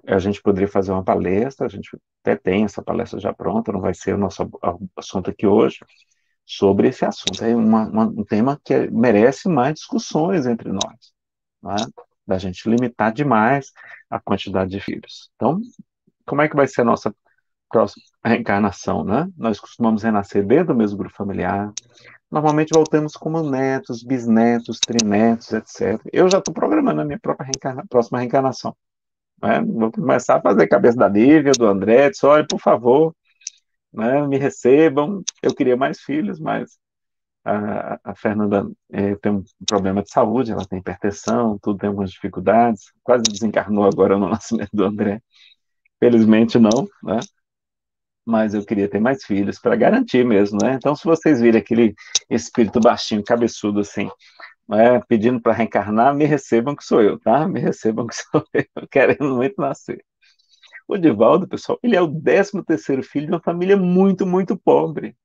A gente poderia fazer uma palestra, a gente até tem essa palestra já pronta, não vai ser o nosso assunto aqui hoje, sobre esse assunto. É um tema que merece mais discussões entre nós, né? Da gente limitar demais a quantidade de filhos. Então, como é que vai ser a nossa próxima reencarnação, né? Nós costumamos renascer dentro do mesmo grupo familiar. Normalmente voltamos como netos, bisnetos, trinetos, etc. Eu já estou programando a minha própria próxima reencarnação, né? Vou começar a fazer cabeça da Lívia, do André, disse, olha, por favor, né, me recebam. Eu queria mais filhos, mas a Fernanda tem um problema de saúde, ela tem hipertensão, tudo tem algumas dificuldades, quase desencarnou agora no nascimento do André. Felizmente não, né? Mas eu queria ter mais filhos para garantir mesmo, né? Então, se vocês virem aquele espírito baixinho, cabeçudo assim, né, pedindo para reencarnar, me recebam que sou eu, tá? Me recebam que sou eu, querendo muito nascer. O Divaldo, pessoal, ele é o 13º filho de uma família muito, muito pobre.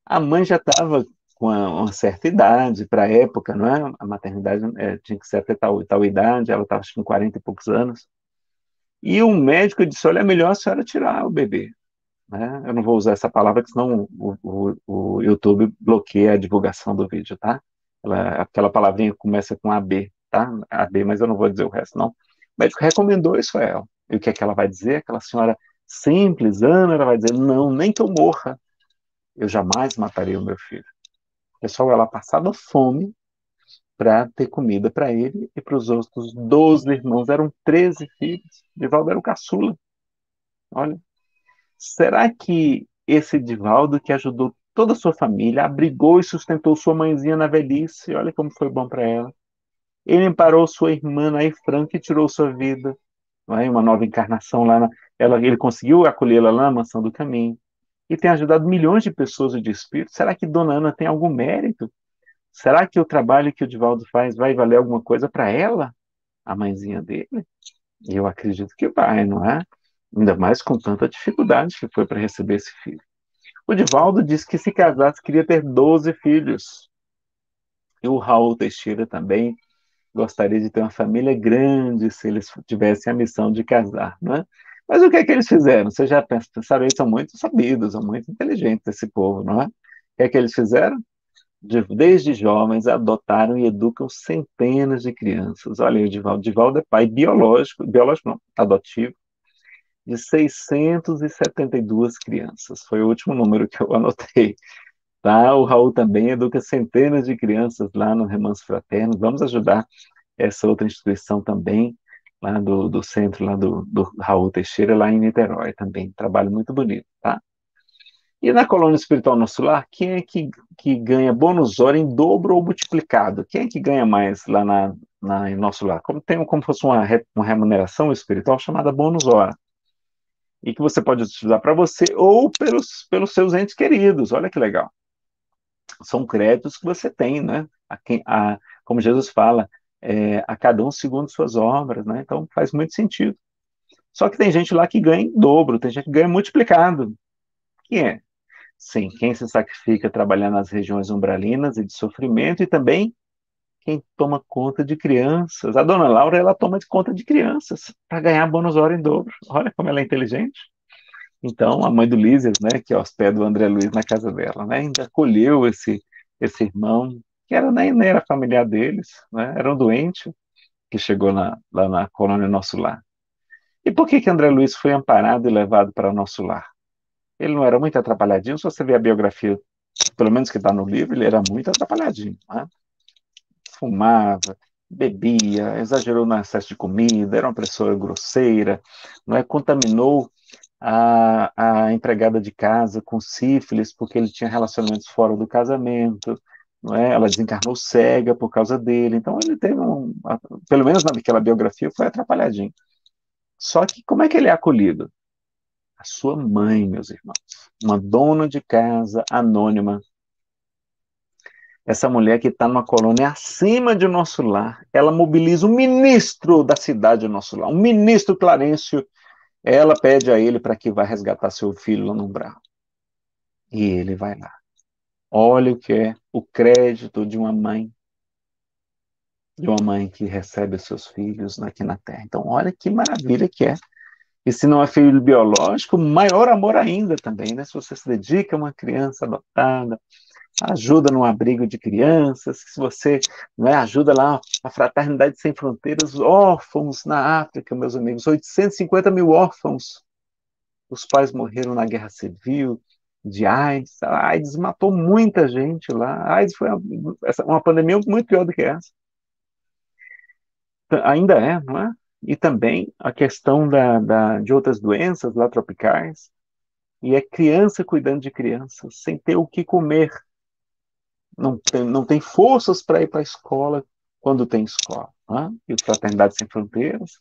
A mãe já estava com uma certa idade para a época, não é? A maternidade tinha que ser até tal idade, ela estava com 40 e poucos anos. E o médico disse: olha, é melhor a senhora tirar o bebê. Né? Eu não vou usar essa palavra, porque senão o YouTube bloqueia a divulgação do vídeo, tá? Aquela palavrinha que começa com AB, tá? AB, mas eu não vou dizer o resto, não. O médico recomendou isso a ela. E o que é que ela vai dizer? Aquela senhora simples, Ana, ela vai dizer: não, nem que eu morra, eu jamais mataria o meu filho. Pessoal, ela passava fome para ter comida para ele e para os outros 12 irmãos. Eram 13 filhos. Divaldo era o caçula. Olha, será que esse Divaldo que ajudou toda a sua família, abrigou e sustentou sua mãezinha na velhice, olha como foi bom para ela. Ele amparou sua irmã Nair Franco e tirou sua vida. Não é? Uma nova encarnação lá. Ele conseguiu acolhê-la lá na Mansão do Caminho. E tem ajudado milhões de pessoas de espírito. Será que Dona Ana tem algum mérito? Será que o trabalho que o Divaldo faz vai valer alguma coisa para ela, a mãezinha dele? Eu acredito que vai, não é? Ainda mais com tanta dificuldade que foi para receber esse filho. O Divaldo disse que se casasse queria ter 12 filhos. E o Raul Teixeira também gostaria de ter uma família grande se eles tivessem a missão de casar, não é? Mas o que é que eles fizeram? Você já pensaram, eles são muito sabidos, são muito inteligentes, esse povo, não é? O que é que eles fizeram? Desde jovens adotaram e educam centenas de crianças. Olha, o Divaldo é pai biológico não, adotivo, de 672 crianças. Foi o último número que eu anotei. Tá? O Raul também educa centenas de crianças lá no Remanso Fraterno. Vamos ajudar essa outra instituição também, lá do centro lá do Raul Teixeira, lá em Niterói também. Trabalho muito bonito, tá? E na colônia espiritual Nosso Lar, quem é que ganha bônus hora em dobro ou multiplicado? Quem é que ganha mais lá em Nosso Lar? Como fosse uma remuneração espiritual chamada bônus hora. E que você pode utilizar para você ou pelos seus entes queridos. Olha que legal. São créditos que você tem, né? Como Jesus fala, a cada um segundo suas obras, né? Então faz muito sentido. Só que tem gente lá que ganha em dobro, tem gente que ganha multiplicado. Quem é? Sim, quem se sacrifica trabalhando nas regiões umbralinas e de sofrimento, e também quem toma conta de crianças. A dona Laura, ela toma conta de crianças para ganhar bônus hora em dobro. Olha como ela é inteligente. Então, a mãe do Lísias, né, que hospeda o André Luiz na casa dela, né, ainda acolheu esse irmão, que nem era familiar deles, né, era um doente que chegou lá na colônia Nosso Lar. E por que André Luiz foi amparado e levado para o Nosso Lar? Ele não era muito atrapalhadinho, se você ver a biografia, pelo menos que está no livro, ele era muito atrapalhadinho, né? Fumava, bebia, exagerou no excesso de comida, era uma pessoa grosseira, não é? Contaminou a empregada de casa com sífilis porque ele tinha relacionamentos fora do casamento, não é? Ela desencarnou cega por causa dele, então ele teve pelo menos naquela biografia foi atrapalhadinho. Só que como é que ele é acolhido? A sua mãe, meus irmãos, uma dona de casa anônima, essa mulher que está numa colônia acima de Nosso Lar, ela mobiliza o ministro da cidade de Nosso Lar, o ministro Clarencio. Ela pede a ele para que vá resgatar seu filho lá no umbral. E ele vai lá. Olha o que é o crédito de uma mãe que recebe os seus filhos aqui na Terra. Então, olha que maravilha que é. E se não é filho biológico, maior amor ainda também, né? Se você se dedica a uma criança adotada, ajuda no abrigo de crianças, se você ajuda lá a Fraternidade Sem Fronteiras, órfãos na África, meus amigos, 850 mil órfãos. Os pais morreram na Guerra Civil, de AIDS. A AIDS matou muita gente lá. A AIDS foi uma pandemia muito pior do que essa. Ainda é, não é? E também a questão de outras doenças lá tropicais. E é criança cuidando de crianças, sem ter o que comer. Não tem forças para ir para a escola quando tem escola. Né? E o Fraternidade Sem Fronteiras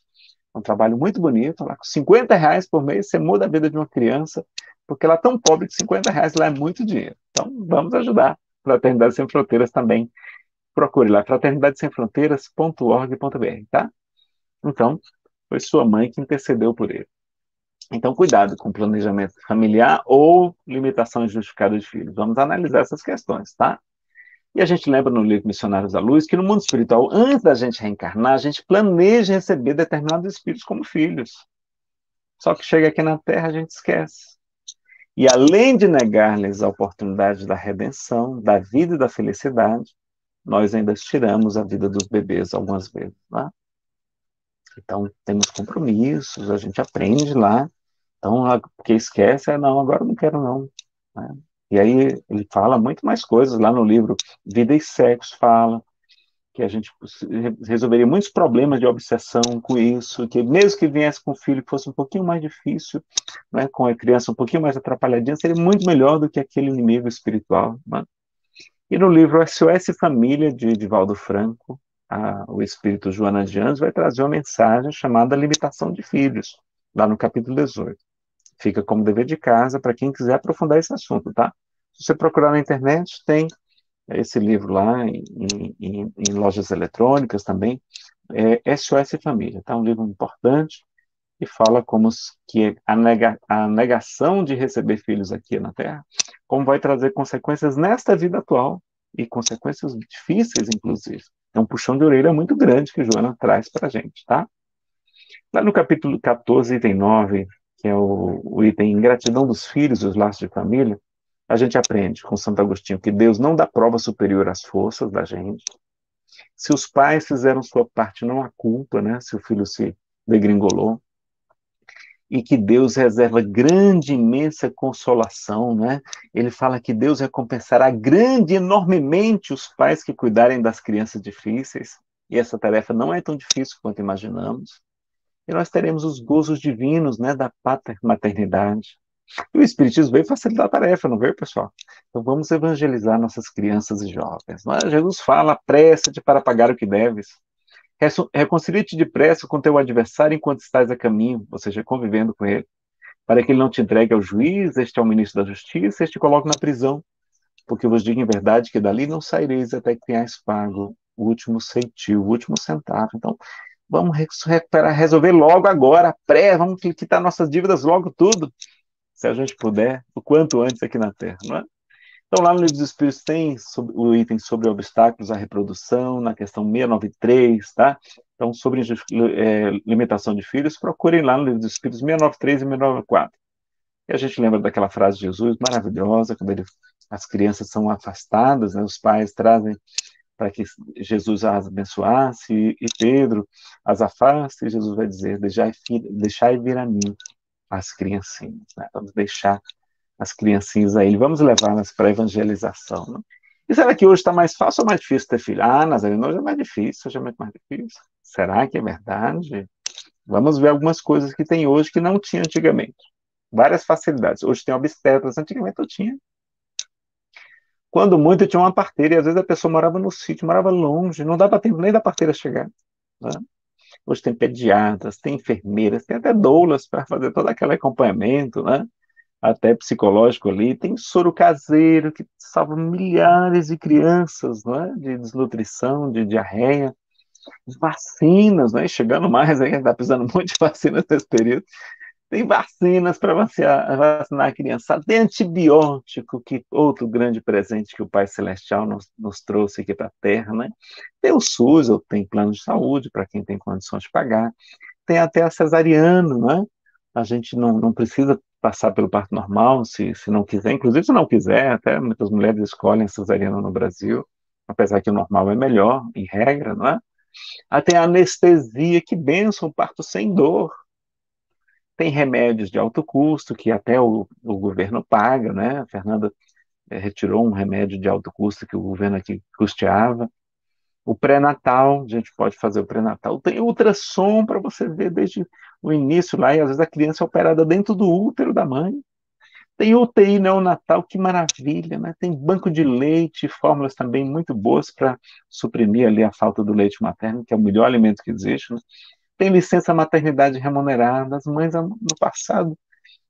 é um trabalho muito bonito. Lá, com R$ 50 por mês, você muda a vida de uma criança, porque ela é tão pobre que R$ 50 lá é muito dinheiro. Então, vamos ajudar. Fraternidade Sem Fronteiras também. Procure lá, fraternidadesemfronteiras.org.br, tá? Então, foi sua mãe que intercedeu por ele. Então, cuidado com o planejamento familiar ou limitação injustificada de filhos. Vamos analisar essas questões, tá? E a gente lembra no livro Missionários da Luz que no mundo espiritual, antes da gente reencarnar, a gente planeja receber determinados espíritos como filhos. Só que chega aqui na Terra, a gente esquece. E além de negar-lhes a oportunidade da redenção, da vida e da felicidade, nós ainda tiramos a vida dos bebês algumas vezes, né? Então, temos compromissos, a gente aprende lá. Então, porque esquece, não, agora eu não quero não, né? E aí ele fala muito mais coisas lá no livro Vida e Sexo, fala que a gente resolveria muitos problemas de obsessão com isso, que mesmo que viesse com um filho que fosse um pouquinho mais difícil, né, com a criança um pouquinho mais atrapalhadinha, seria muito melhor do que aquele inimigo espiritual, né? E no livro SOS Família, de Divaldo Franco, o espírito Joana de Anjos vai trazer uma mensagem chamada Limitação de Filhos, lá no capítulo 18. Fica como dever de casa para quem quiser aprofundar esse assunto, tá? Se você procurar na internet, tem esse livro lá em lojas eletrônicas também, SOS Família, tá? Um livro importante que fala como que a negação de receber filhos aqui na Terra, como vai trazer consequências nesta vida atual e consequências difíceis, inclusive. É um puxão de orelha muito grande que Joana traz para a gente, tá? Lá no capítulo 14, item 9, que é o item Ingratidão dos Filhos e os Laços de Família, a gente aprende com Santo Agostinho que Deus não dá prova superior às forças da gente. Se os pais fizeram sua parte, não há culpa, né? Se o filho se degringolou. E que Deus reserva grande, imensa consolação, né? Ele fala que Deus recompensará grande, enormemente os pais que cuidarem das crianças difíceis. E essa tarefa não é tão difícil quanto imaginamos. E nós teremos os gozos divinos, né, da maternidade. E o Espiritismo veio facilitar a tarefa, não veio, pessoal? Então vamos evangelizar nossas crianças e jovens. Não é? Jesus fala, apressa-te para pagar o que deves. Reconcilia-te depressa com teu adversário enquanto estás a caminho, ou seja, convivendo com ele, para que ele não te entregue ao juiz, este ao ministro da justiça, este te coloque na prisão. Porque eu vos digo em verdade que dali não saireis até que tenhais pago o último ceitil, o último centavo. Então, vamos recuperar, resolver logo agora, vamos quitar nossas dívidas logo tudo, se a gente puder, o quanto antes aqui na Terra, não é? Então, lá no Livro dos Espíritos tem o item sobre obstáculos à reprodução, na questão 693, tá? Então, sobre limitação de filhos, procurem lá no Livro dos Espíritos 693 e 694. E a gente lembra daquela frase de Jesus maravilhosa, quando as crianças são afastadas, né? Os pais trazem para que Jesus as abençoasse, e Pedro as afaste, e Jesus vai dizer, deixai vir a mim as criancinhas, né? Vamos deixar as criancinhas a ele, vamos levá-las para a evangelização, né? E será que hoje está mais fácil ou mais difícil ter filho? Nazareno, hoje é mais difícil, hoje é muito mais difícil. Será que é verdade? Vamos ver algumas coisas que tem hoje que não tinha antigamente. Várias facilidades. Hoje tem obstetras, antigamente eu tinha. Quando muito, tinha uma parteira, e às vezes a pessoa morava no sítio, morava longe, não dava tempo nem da parteira chegar, né? Hoje tem pediatras, tem enfermeiras, tem até doulas para fazer todo aquele acompanhamento, né? Até psicológico ali, tem soro caseiro que salva milhares de crianças, né? De desnutrição, de diarreia, vacinas, né? Chegando mais aí, está precisando muito de vacinas nesse período. Tem vacinas para vacinar a criança, tem antibiótico, que outro grande presente que o Pai Celestial nos trouxe aqui para a Terra, né? Tem o SUS, ou tem plano de saúde para quem tem condições de pagar, tem até a cesariana, né? A gente não precisa passar pelo parto normal, se não quiser, inclusive se não quiser, até muitas mulheres escolhem a cesariana no Brasil, apesar que o normal é melhor, em regra, não é? Até a anestesia, que benção, parto sem dor. Tem remédios de alto custo, que até o governo paga, né? A Fernanda retirou um remédio de alto custo que o governo aqui custeava. O pré-natal, a gente pode fazer o pré-natal. Tem ultrassom para você ver desde o início lá, e às vezes a criança é operada dentro do útero da mãe. Tem UTI neonatal, que maravilha, né? Tem banco de leite, fórmulas também muito boas para suprimir ali a falta do leite materno, que é o melhor alimento que existe, né? Tem licença maternidade remunerada. As mães, no passado,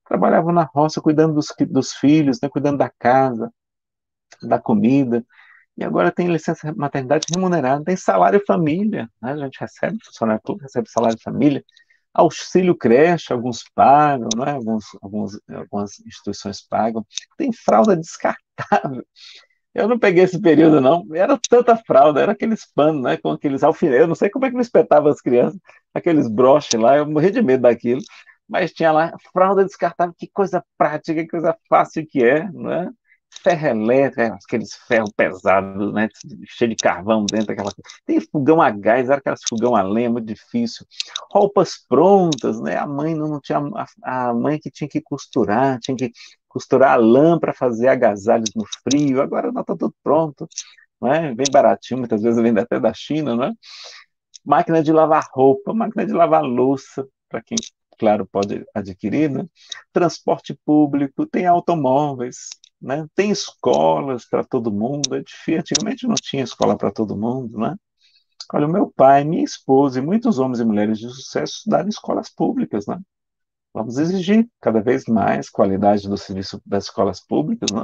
trabalhavam na roça, cuidando dos filhos, né? Cuidando da casa, da comida. E agora tem licença maternidade remunerada, tem salário família, né? A gente recebe, funcionário público recebe salário família. Auxílio creche, alguns pagam, né? Algumas instituições pagam. Tem fralda descartável. Eu não peguei esse período, não. Era tanta fralda, era aqueles panos, né? Com aqueles alfinetes. Eu não sei como é que não espetava as crianças, aqueles broches lá, eu morri de medo daquilo. Mas tinha lá fralda descartável, que coisa prática, que coisa fácil que é, né? Ferro elétrico, aqueles ferros pesados, né? Cheio de carvão dentro, aquela coisa. Tem fogão a gás, era aquelas fogão a lenha, muito difícil. Roupas prontas, né? A mãe não tinha, a mãe que tinha que costurar, tinha que costurar a lã para fazer agasalhos no frio. Agora não está tudo pronto, né? Bem baratinho, muitas vezes vem até da China, né? Máquina de lavar roupa, máquina de lavar louça, para quem, claro, pode adquirir, né? Transporte público, tem automóveis, né? Tem escolas para todo mundo. É difícil. Antigamente não tinha escola para todo mundo, né? Olha, o meu pai, minha esposa e muitos homens e mulheres de sucesso estudaram em escolas públicas, né? Vamos exigir cada vez mais qualidade do serviço das escolas públicas, né?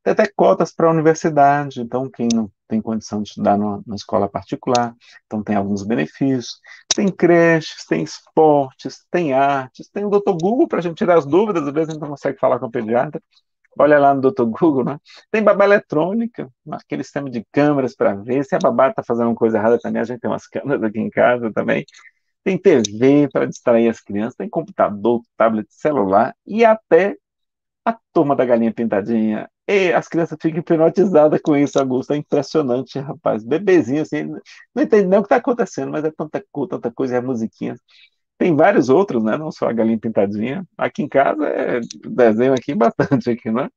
Tem até cotas para a universidade, então quem não tem condição de estudar numa escola particular, então tem alguns benefícios. Tem creches, tem esportes, tem artes, tem o Dr. Google para a gente tirar as dúvidas, às vezes a gente não consegue falar com o pediatra. Olha lá no Dr. Google, né? Tem babá eletrônica, aquele sistema de câmeras para ver se a babá está fazendo uma coisa errada também. A gente tem umas câmeras aqui em casa também. Tem TV para distrair as crianças, tem computador, tablet, celular e até a turma da galinha pintadinha. E as crianças ficam hipnotizadas com isso, Augusto. É impressionante, rapaz. Bebezinho, assim, não entende nem o que está acontecendo, mas é tanta coisa, é musiquinha. Tem vários outros, né? Não só a galinha pintadinha. Aqui em casa é desenho aqui bastante aqui, né?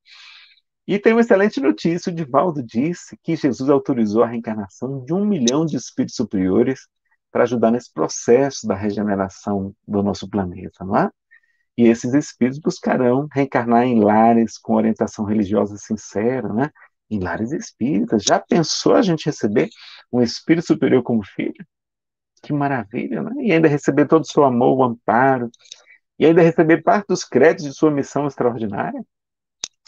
E tem uma excelente notícia. O Divaldo disse que Jesus autorizou a reencarnação de 1 milhão de espíritos superiores para ajudar nesse processo da regeneração do nosso planeta, não é? E esses espíritos buscarão reencarnar em lares com orientação religiosa sincera, né? Em lares espíritas. Já pensou a gente receber um espírito superior como filho? Que maravilha, né? E ainda receber todo o seu amor, o amparo, e ainda receber parte dos créditos de sua missão extraordinária?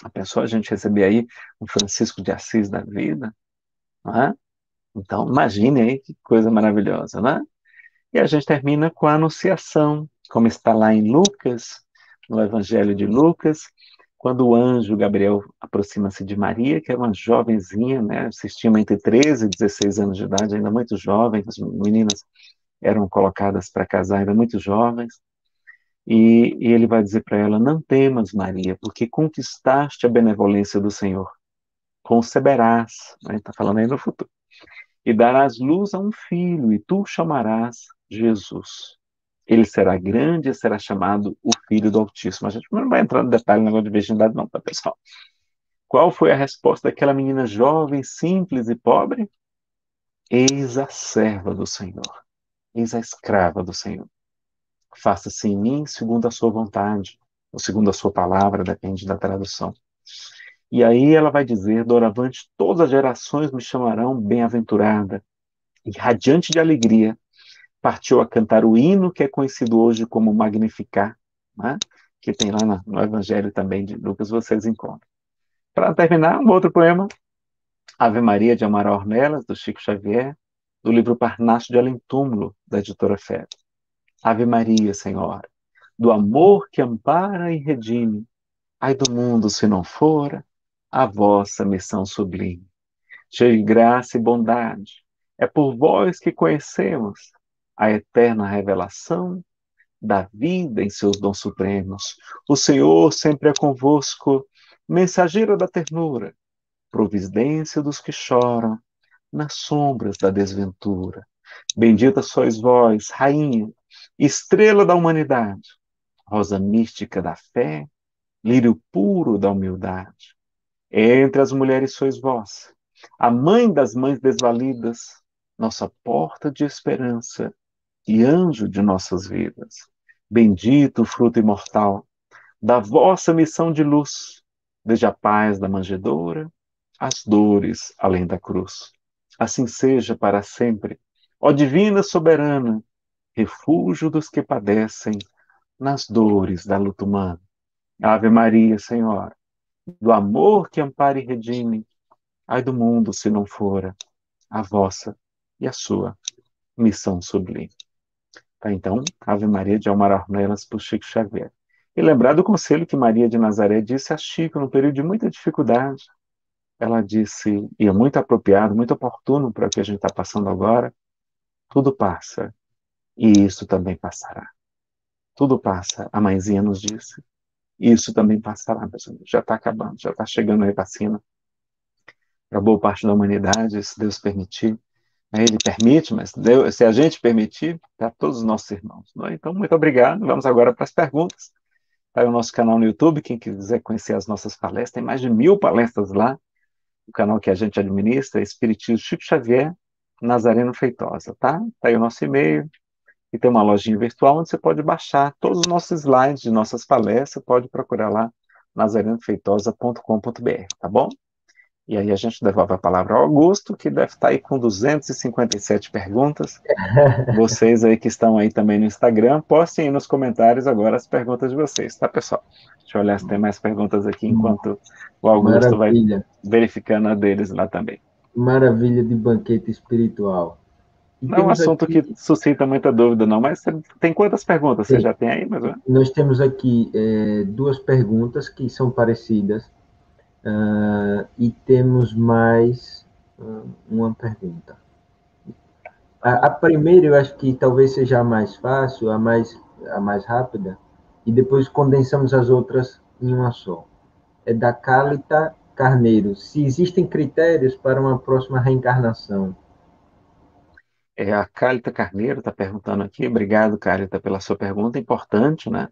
A pessoa a gente receber aí um Francisco de Assis da vida, né? Então, imagine aí que coisa maravilhosa, né? E a gente termina com a Anunciação, como está lá em Lucas, no Evangelho de Lucas, quando o anjo Gabriel aproxima-se de Maria, que era uma jovenzinha, né? Se estima entre 13 e 16 anos de idade, ainda muito jovem, as meninas eram colocadas para casar ainda muito jovens, e ele vai dizer para ela: Não temas, Maria, porque conquistaste a benevolência do Senhor. Conceberás, né? Está falando aí no futuro, e darás luz a um filho, e tu o chamarás Jesus. Ele será grande e será chamado o Filho do Altíssimo. A gente não vai entrar no detalhe no negócio de virgindade, não, tá, pessoal? Qual foi a resposta daquela menina jovem, simples e pobre? Eis a serva do Senhor, eis a escrava do Senhor. Faça-se em mim segundo a sua vontade, ou segundo a sua palavra, depende da tradução. E aí ela vai dizer: doravante todas as gerações me chamarão bem-aventurada, e radiante de alegria, partiu a cantar o hino que é conhecido hoje como Magnificat, né? Que tem lá no Evangelho também de Lucas, vocês encontram. Para terminar, um outro poema, Ave Maria de Amaral Ornelas, do Chico Xavier, do livro Parnaso de Além Túmulo, da editora Fé. Ave Maria, Senhora, do amor que ampara e redime, ai do mundo se não fora a vossa missão sublime. Cheia de graça e bondade, é por vós que conhecemos a eterna revelação da vida em seus dons supremos. O Senhor sempre é convosco, mensageiro da ternura, providência dos que choram nas sombras da desventura. Bendita sois vós, Rainha, estrela da humanidade, rosa mística da fé, lírio puro da humildade. Entre as mulheres sois vós, a mãe das mães desvalidas, nossa porta de esperança e anjo de nossas vidas. Bendito o fruto imortal da vossa missão de luz, desde a paz da manjedoura, às dores além da cruz. Assim seja para sempre, ó divina soberana, refúgio dos que padecem nas dores da luta humana. Ave Maria, Senhora, do amor que ampara e redime, ai do mundo se não fora a vossa e a sua missão sublime. Tá, então, Ave Maria de Almar Ornelas por Chico Xavier. E lembrar do conselho que Maria de Nazaré disse a Chico no período de muita dificuldade. Ela disse, e é muito apropriado, muito oportuno para o que a gente está passando agora: tudo passa, e isso também passará. Tudo passa, a mãezinha nos disse, e isso também passará, meus amigos. Já está acabando, já está chegando a vacina para boa parte da humanidade, se Deus permitir. Ele permite, mas Deus, se a gente permitir, para todos os nossos irmãos. Não é? Então, muito obrigado. Vamos agora para as perguntas. Está aí o nosso canal no YouTube, quem quiser conhecer as nossas palestras, tem mais de 1000 palestras lá. O canal que a gente administra é Espiritismo Chico Xavier, Nazareno Feitosa, tá? Está aí o nosso e-mail, e tem uma lojinha virtual onde você pode baixar todos os nossos slides de nossas palestras, pode procurar lá, nazarenofeitosa.com.br, tá bom? E aí a gente devolve a palavra ao Augusto, que deve estar aí com 257 perguntas. Vocês aí que estão aí também no Instagram, postem aí nos comentários agora as perguntas de vocês, tá, pessoal? Deixa eu olhar se tem mais perguntas aqui enquanto o Augusto vai Maravilha, verificando a deles lá também. maravilha de banquete espiritual. E Não é um temos assunto que aqui, suscita muita dúvida, não, mas tem quantas perguntas? Você tem- já tem aí, mais ou menos? nós temos aqui duas perguntas que são parecidas, e temos mais uma pergunta. A primeira eu acho que talvez seja a mais fácil, a mais rápida, e depois condensamos as outras em uma só. É da Cálita Carneiro. Se existem critérios para uma próxima reencarnação? É, a Cálita Carneiro está perguntando aqui. Obrigado, Cálita, pela sua pergunta importante, né?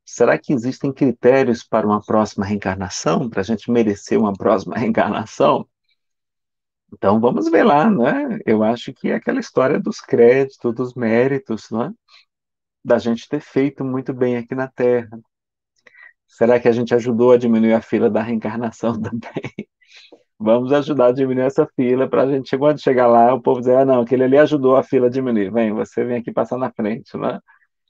Será que existem critérios para uma próxima reencarnação, para a gente merecer uma próxima reencarnação? Então vamos ver lá, né? Eu acho que é aquela história dos créditos, dos méritos, né? Da gente ter feito muito bem aqui na Terra. Será que a gente ajudou a diminuir a fila da reencarnação também? Vamos ajudar a diminuir essa fila para a gente, quando chegar lá, o povo dizer, ah, não, aquele ali ajudou a fila a diminuir. Vem, você vem aqui passar na frente, né?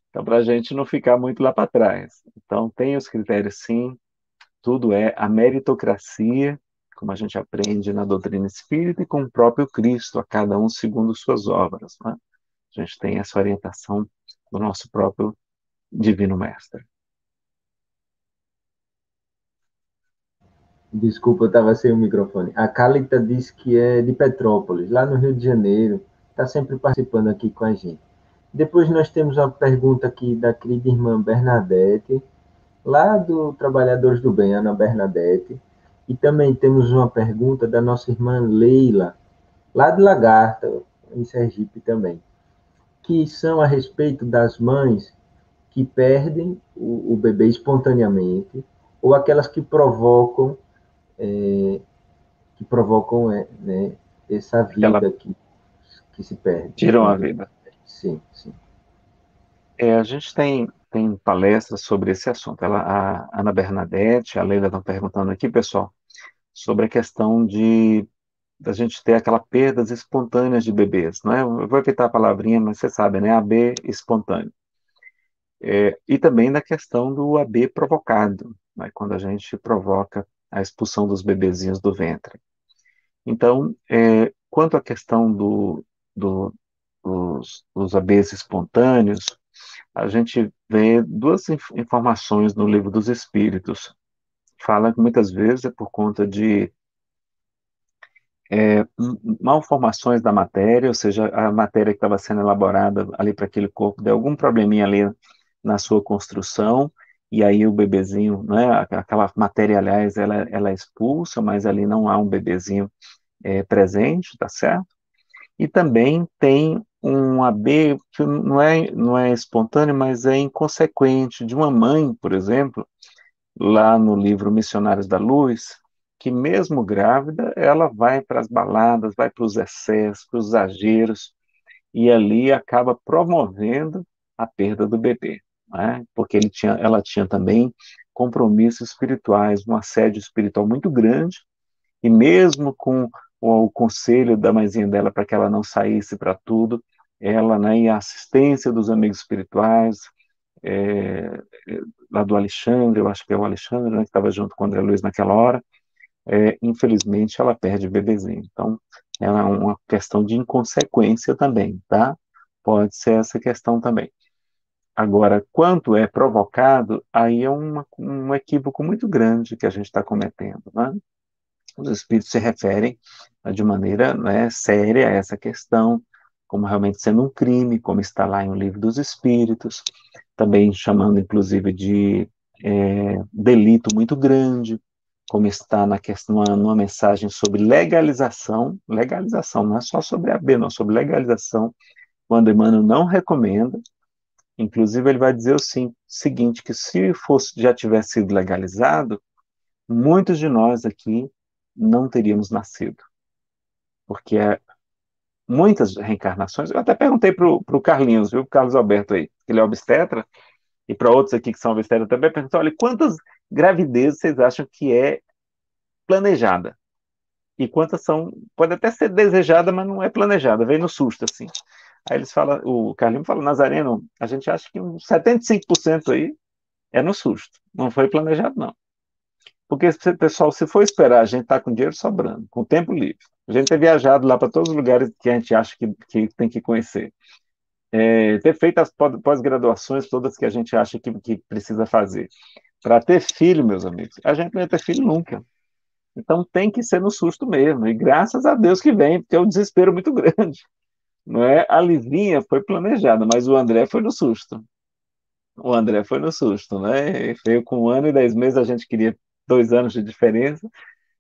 Então, para a gente não ficar muito lá para trás. Então, tem os critérios, sim. Tudo é a meritocracia, como a gente aprende na doutrina espírita, e com o próprio Cristo, a cada um segundo suas obras, né? A gente tem essa orientação do nosso próprio Divino Mestre. Desculpa, eu estava sem o microfone. A Cálita diz que é de Petrópolis, lá no Rio de Janeiro. Está sempre participando aqui com a gente. Depois nós temos uma pergunta aqui da querida irmã Bernadette, lá do Trabalhadores do Bem, Ana Bernadette. E também temos uma pergunta da nossa irmã Leila, lá de Lagarta, em Sergipe também, que são a respeito das mães que perdem o bebê espontaneamente ou aquelas que provocam né, essa Que ela vida que se perde. tiram a vida. Sim, sim. É, a gente tem palestras sobre esse assunto. A Ana Bernadette, a Leila estão perguntando aqui, pessoal, sobre a questão de da gente ter aquela perdas espontâneas de bebês, não é? Eu vou evitar a palavrinha, mas você sabe, né? AB espontâneo. E também da questão do AB provocado, né? Quando a gente provoca a expulsão dos bebezinhos do ventre. Então, quanto à questão dos ABs espontâneos, a gente vê duas informações no Livro dos Espíritos. Fala que muitas vezes é por conta de malformações da matéria, ou seja, a matéria que estava sendo elaborada ali para aquele corpo deu algum probleminha ali na sua construção, e aí o bebezinho, né, aquela matéria, aliás, ela é expulsa, mas ali não há um bebezinho presente, tá certo? E também tem um AB que não é espontâneo, mas é inconsequente, de uma mãe, por exemplo, lá no livro Missionários da Luz, que mesmo grávida, ela vai para as baladas, vai para os excessos, para os exageros, e ali acaba promovendo a perda do bebê, né? Porque ela tinha também compromissos espirituais, um assédio espiritual muito grande, e mesmo com o conselho da mãezinha dela para que ela não saísse para tudo, ela, né, e a assistência dos amigos espirituais, é, lá do Alexandre, eu acho que é o Alexandre, né, que estava junto com o André Luiz naquela hora, infelizmente ela perde o bebezinho. Então, é uma questão de inconsequência também, tá? pode ser essa questão também. Agora, quanto é provocado, aí é um equívoco muito grande que a gente está cometendo, né? Os espíritos se referem de maneira, né, séria a essa questão, como realmente sendo um crime, como está lá em O Livro dos Espíritos, também chamando, inclusive, de delito muito grande, como está na questão, numa mensagem sobre legalização, não é só sobre AB, não, sobre legalização, quando Emmanuel não recomenda. Inclusive, ele vai dizer seguinte, que se fosse, já tivesse sido legalizado, muitos de nós aqui não teríamos nascido, porque muitas reencarnações, eu até perguntei para o Carlinhos, viu, Carlos Alberto aí, que ele é obstetra, e para outros aqui que são obstetras também, perguntei, olha, quantas gravidezes vocês acham que é planejada? E quantas são, pode até ser desejada, mas não é planejada, vem no susto, assim. Aí eles falam, o Carlinhos fala, Nazareno, a gente acha que uns 75% aí é no susto, não foi planejado, não. Porque, pessoal, se for esperar, a gente está com dinheiro sobrando, com tempo livre. A gente ter viajado lá para todos os lugares que a gente acha que tem que conhecer. Ter feito as pós-graduações todas que a gente acha que precisa fazer. Para ter filho, meus amigos, a gente não ia ter filho nunca. Então tem que ser no susto mesmo. E graças a Deus que vem, porque é um desespero muito grande. Não é? A Livinha foi planejada, mas o André foi no susto. O André foi no susto, né? Veio com 1 ano e 10 meses, a gente queria 2 anos de diferença,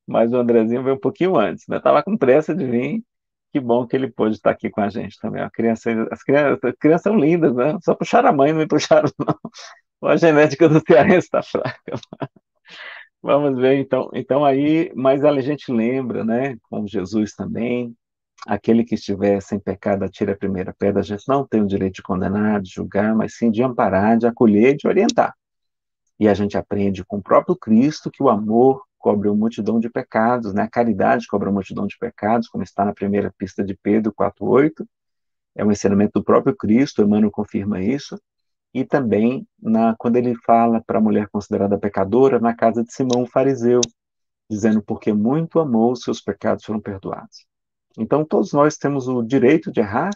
mas o Andrezinho veio um pouquinho antes, né? Tava com pressa de vir. Que bom que ele pôde estar aqui com a gente também. As crianças são lindas, né? Só puxaram a mãe, não me puxaram, não. A genética do cearense está fraca. Vamos ver, então. Então aí, mas a gente lembra, né? Com Jesus também, aquele que estiver sem pecado atire a primeira pedra. A gente não tem o direito de condenar, de julgar, mas sim de amparar, de acolher, de orientar. E a gente aprende com o próprio Cristo que o amor cobre uma multidão de pecados, né? A caridade cobre uma multidão de pecados, como está na primeira pista de Pedro 4:8. É um ensinamento do próprio Cristo, Emmanuel confirma isso. E também quando ele fala para a mulher considerada pecadora na casa de Simão, o fariseu, dizendo, porque muito amou, seus pecados foram perdoados. Então, todos nós temos o direito de errar,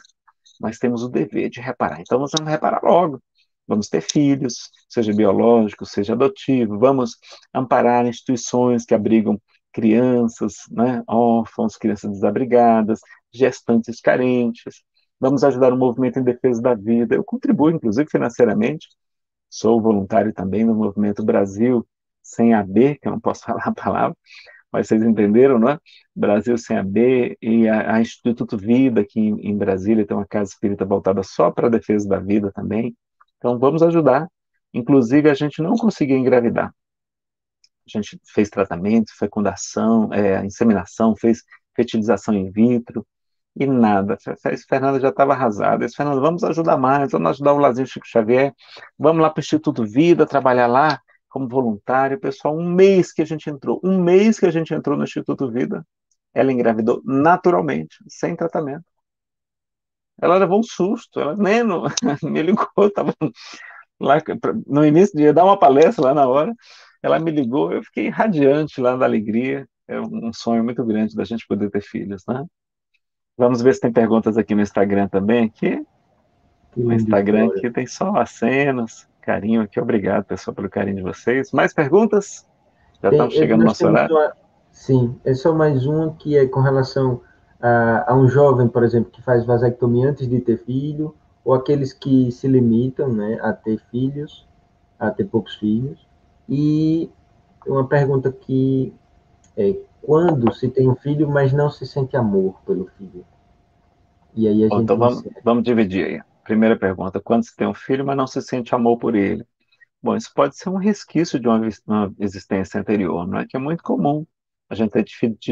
mas temos o dever de reparar. Então, nós vamos reparar logo. Vamos ter filhos, seja biológico, seja adotivo. Vamos amparar instituições que abrigam crianças, né, órfãos, crianças desabrigadas, gestantes carentes. Vamos ajudar o movimento em defesa da vida. Eu contribuo, inclusive, financeiramente. Sou voluntário também no Movimento Brasil Sem AB, que eu não posso falar a palavra, mas vocês entenderam, não é? Brasil Sem AB e a Instituto Vida, aqui em Brasília, tem uma casa espírita voltada só para a defesa da vida também. Então, vamos ajudar. Inclusive, a gente não conseguia engravidar. A gente fez tratamento, fecundação, inseminação, fez fertilização in vitro, e nada. Fernanda já estava arrasada. Eu disse, Fernanda, vamos ajudar mais, vamos ajudar o Lazinho Chico Xavier, vamos lá para o Instituto Vida, trabalhar lá como voluntário. Pessoal, um mês que a gente entrou no Instituto Vida, ela engravidou naturalmente, sem tratamento. Ela levou um susto, ela nem me ligou, estava lá no início de dar uma palestra lá na hora, ela me ligou, eu fiquei radiante lá da alegria. É um sonho muito grande da gente poder ter filhos, né? Vamos ver se tem perguntas aqui no Instagram também. Aqui, Que no linda Instagram história. aqui tem só acenos, carinho aqui. Obrigado, pessoal, pelo carinho de vocês. Mais perguntas? Já estamos chegando no Nós nosso temos horário. uma, sim, é só mais uma que é com relação a um jovem, por exemplo, que faz vasectomia antes de ter filho, ou aqueles que se limitam, né, a ter filhos, a ter poucos filhos. E uma pergunta que é quando se tem um filho, mas não se sente amor pelo filho? E aí a Bom, então gente vamos, encerra. vamos dividir aí. Primeira pergunta: quando se tem um filho, mas não se sente amor por ele? Bom, isso pode ser um resquício de uma existência anterior, não é? Que é muito comum. A gente ter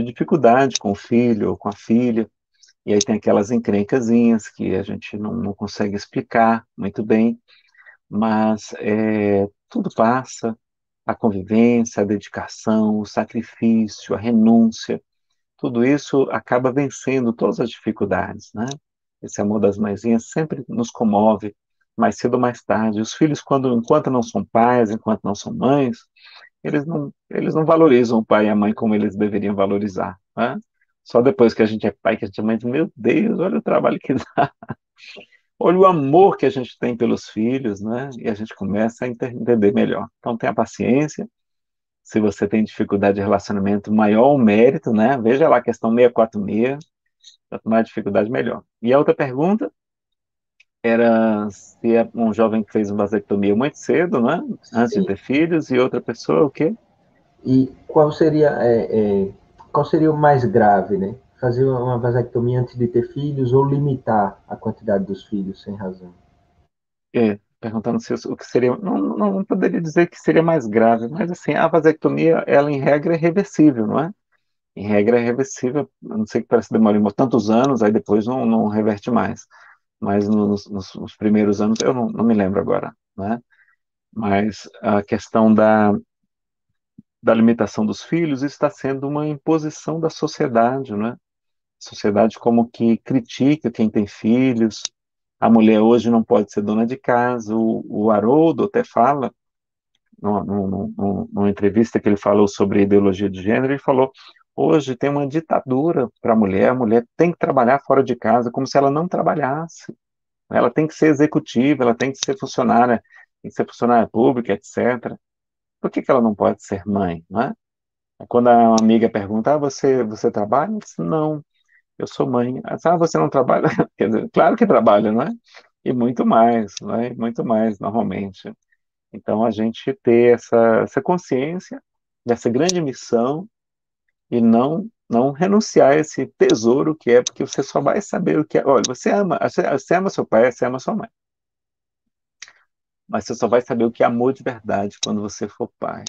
dificuldade com o filho ou com a filha, e aí tem aquelas encrencazinhas que a gente não consegue explicar muito bem. Mas tudo passa, a convivência, a dedicação, o sacrifício, a renúncia, tudo isso acaba vencendo todas as dificuldades, né? Esse amor das mãezinhas sempre nos comove, mais cedo ou mais tarde. Os filhos, enquanto não são pais, enquanto não são mães, eles não valorizam o pai e a mãe como eles deveriam valorizar, né? Só depois que a gente é pai, que a gente é mãe, diz, meu Deus, olha o trabalho que dá. olha o amor que a gente tem pelos filhos, né? E a gente começa a entender melhor. Então, tenha paciência. Se você tem dificuldade de relacionamento, maior o mérito, né? Veja lá a questão 646, quanto mais dificuldade, melhor. E a outra pergunta era se é um jovem que fez uma vasectomia muito cedo, né? Antes de Sim. ter filhos, e outra pessoa, o quê? E qual seria o mais grave, né? Fazer uma vasectomia antes de ter filhos ou limitar a quantidade dos filhos sem razão? Perguntando se o que seria, não poderia dizer que seria mais grave, mas assim, a vasectomia, ela em regra é reversível, não é? Em regra é reversível, a não sei que parece que demore tantos anos, aí depois não reverte mais. Mas nos primeiros anos, eu não me lembro agora, né? Mas a questão da limitação dos filhos está sendo uma imposição da sociedade, né? Sociedade como que critica quem tem filhos. A mulher hoje não pode ser dona de casa. O Haroldo até fala, numa entrevista que ele falou sobre ideologia de gênero, ele falou: hoje tem uma ditadura para a mulher tem que trabalhar fora de casa, como se ela não trabalhasse. Ela tem que ser executiva, ela tem que ser funcionária, tem que ser funcionária pública, etc. Por que ela não pode ser mãe, né? Quando a amiga pergunta, você trabalha? Eu disse, não, eu sou mãe. Ela disse, você não trabalha? Quer dizer, claro que trabalha, não é? E muito mais, não é? Muito mais, normalmente. Então, a gente ter essa consciência dessa grande missão e não renunciar a esse tesouro que é, porque você só vai saber o que é. Olha, você ama seu pai, você ama sua mãe. Mas você só vai saber o que é amor de verdade quando você for pai.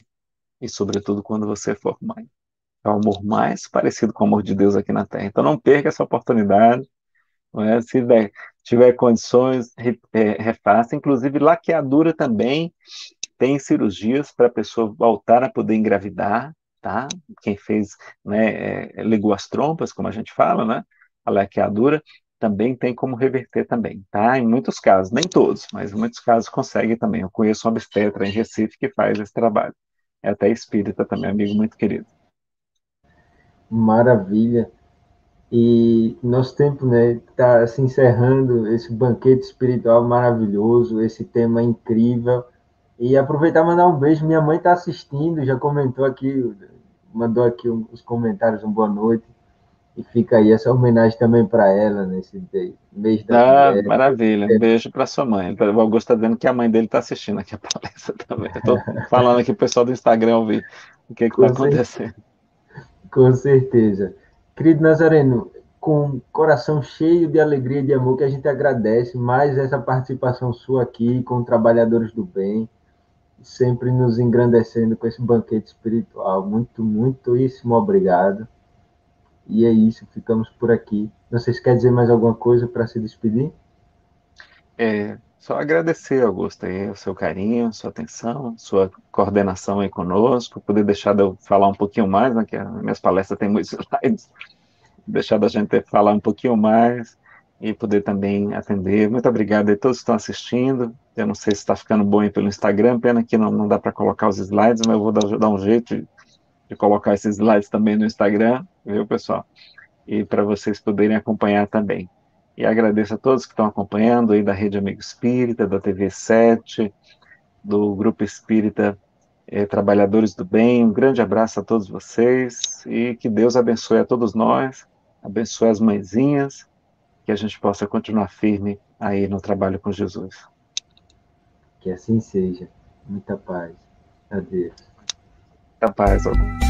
E, sobretudo, quando você for mãe. É o amor mais parecido com o amor de Deus aqui na Terra. Então, não perca essa oportunidade. Não é? Se tiver condições, refaça. Inclusive, laqueadura também tem cirurgias para a pessoa voltar a poder engravidar, tá? Quem fez, né, ligou as trompas, como a gente fala, né? A laqueadura também tem como reverter também, tá? Em muitos casos, nem todos, mas em muitos casos consegue também. Eu conheço um obstetra em Recife que faz esse trabalho. É até espírita também, amigo muito querido. Maravilha. E nosso tempo, né, está se encerrando esse banquete espiritual maravilhoso, esse tema incrível. E aproveitar e mandar um beijo. Minha mãe está assistindo, já comentou aqui, mandou aqui os comentários, boa noite. E fica aí essa homenagem também para ela, nesse mês das Ah, mulheres. maravilha. Um beijo para sua mãe. O Augusto está dizendo que a mãe dele está assistindo aqui a palestra também. Eu estou falando aqui para o pessoal do Instagram ouvir o que está Com, cer acontecendo. com certeza. Querido Nazareno, com coração cheio de alegria e de amor, que a gente agradece mais essa participação sua aqui com Trabalhadores do Bem, sempre nos engrandecendo com esse banquete espiritual. Muito, muitíssimo obrigado. E é isso, ficamos por aqui. Não sei se quer dizer mais alguma coisa para se despedir? Só agradecer, Augusto, aí, o seu carinho, sua atenção, sua coordenação aí conosco, poder deixar de eu falar um pouquinho mais, né, que as minhas palestras têm muitos slides, deixar da gente falar um pouquinho mais e poder também atender. Muito obrigado a todos que estão assistindo. Eu não sei se está ficando bom aí pelo Instagram, pena que não dá para colocar os slides, mas eu vou dar um jeito de colocar esses slides também no Instagram, viu, pessoal? E para vocês poderem acompanhar também. E agradeço a todos que estão acompanhando aí da Rede Amigo Espírita, da TV 7, do Grupo Espírita Trabalhadores do Bem. Um grande abraço a todos vocês e que Deus abençoe a todos nós, abençoe as mãezinhas, que a gente possa continuar firme aí no trabalho com Jesus. Que assim seja. Muita paz. Adeus. Muita paz, Augusto.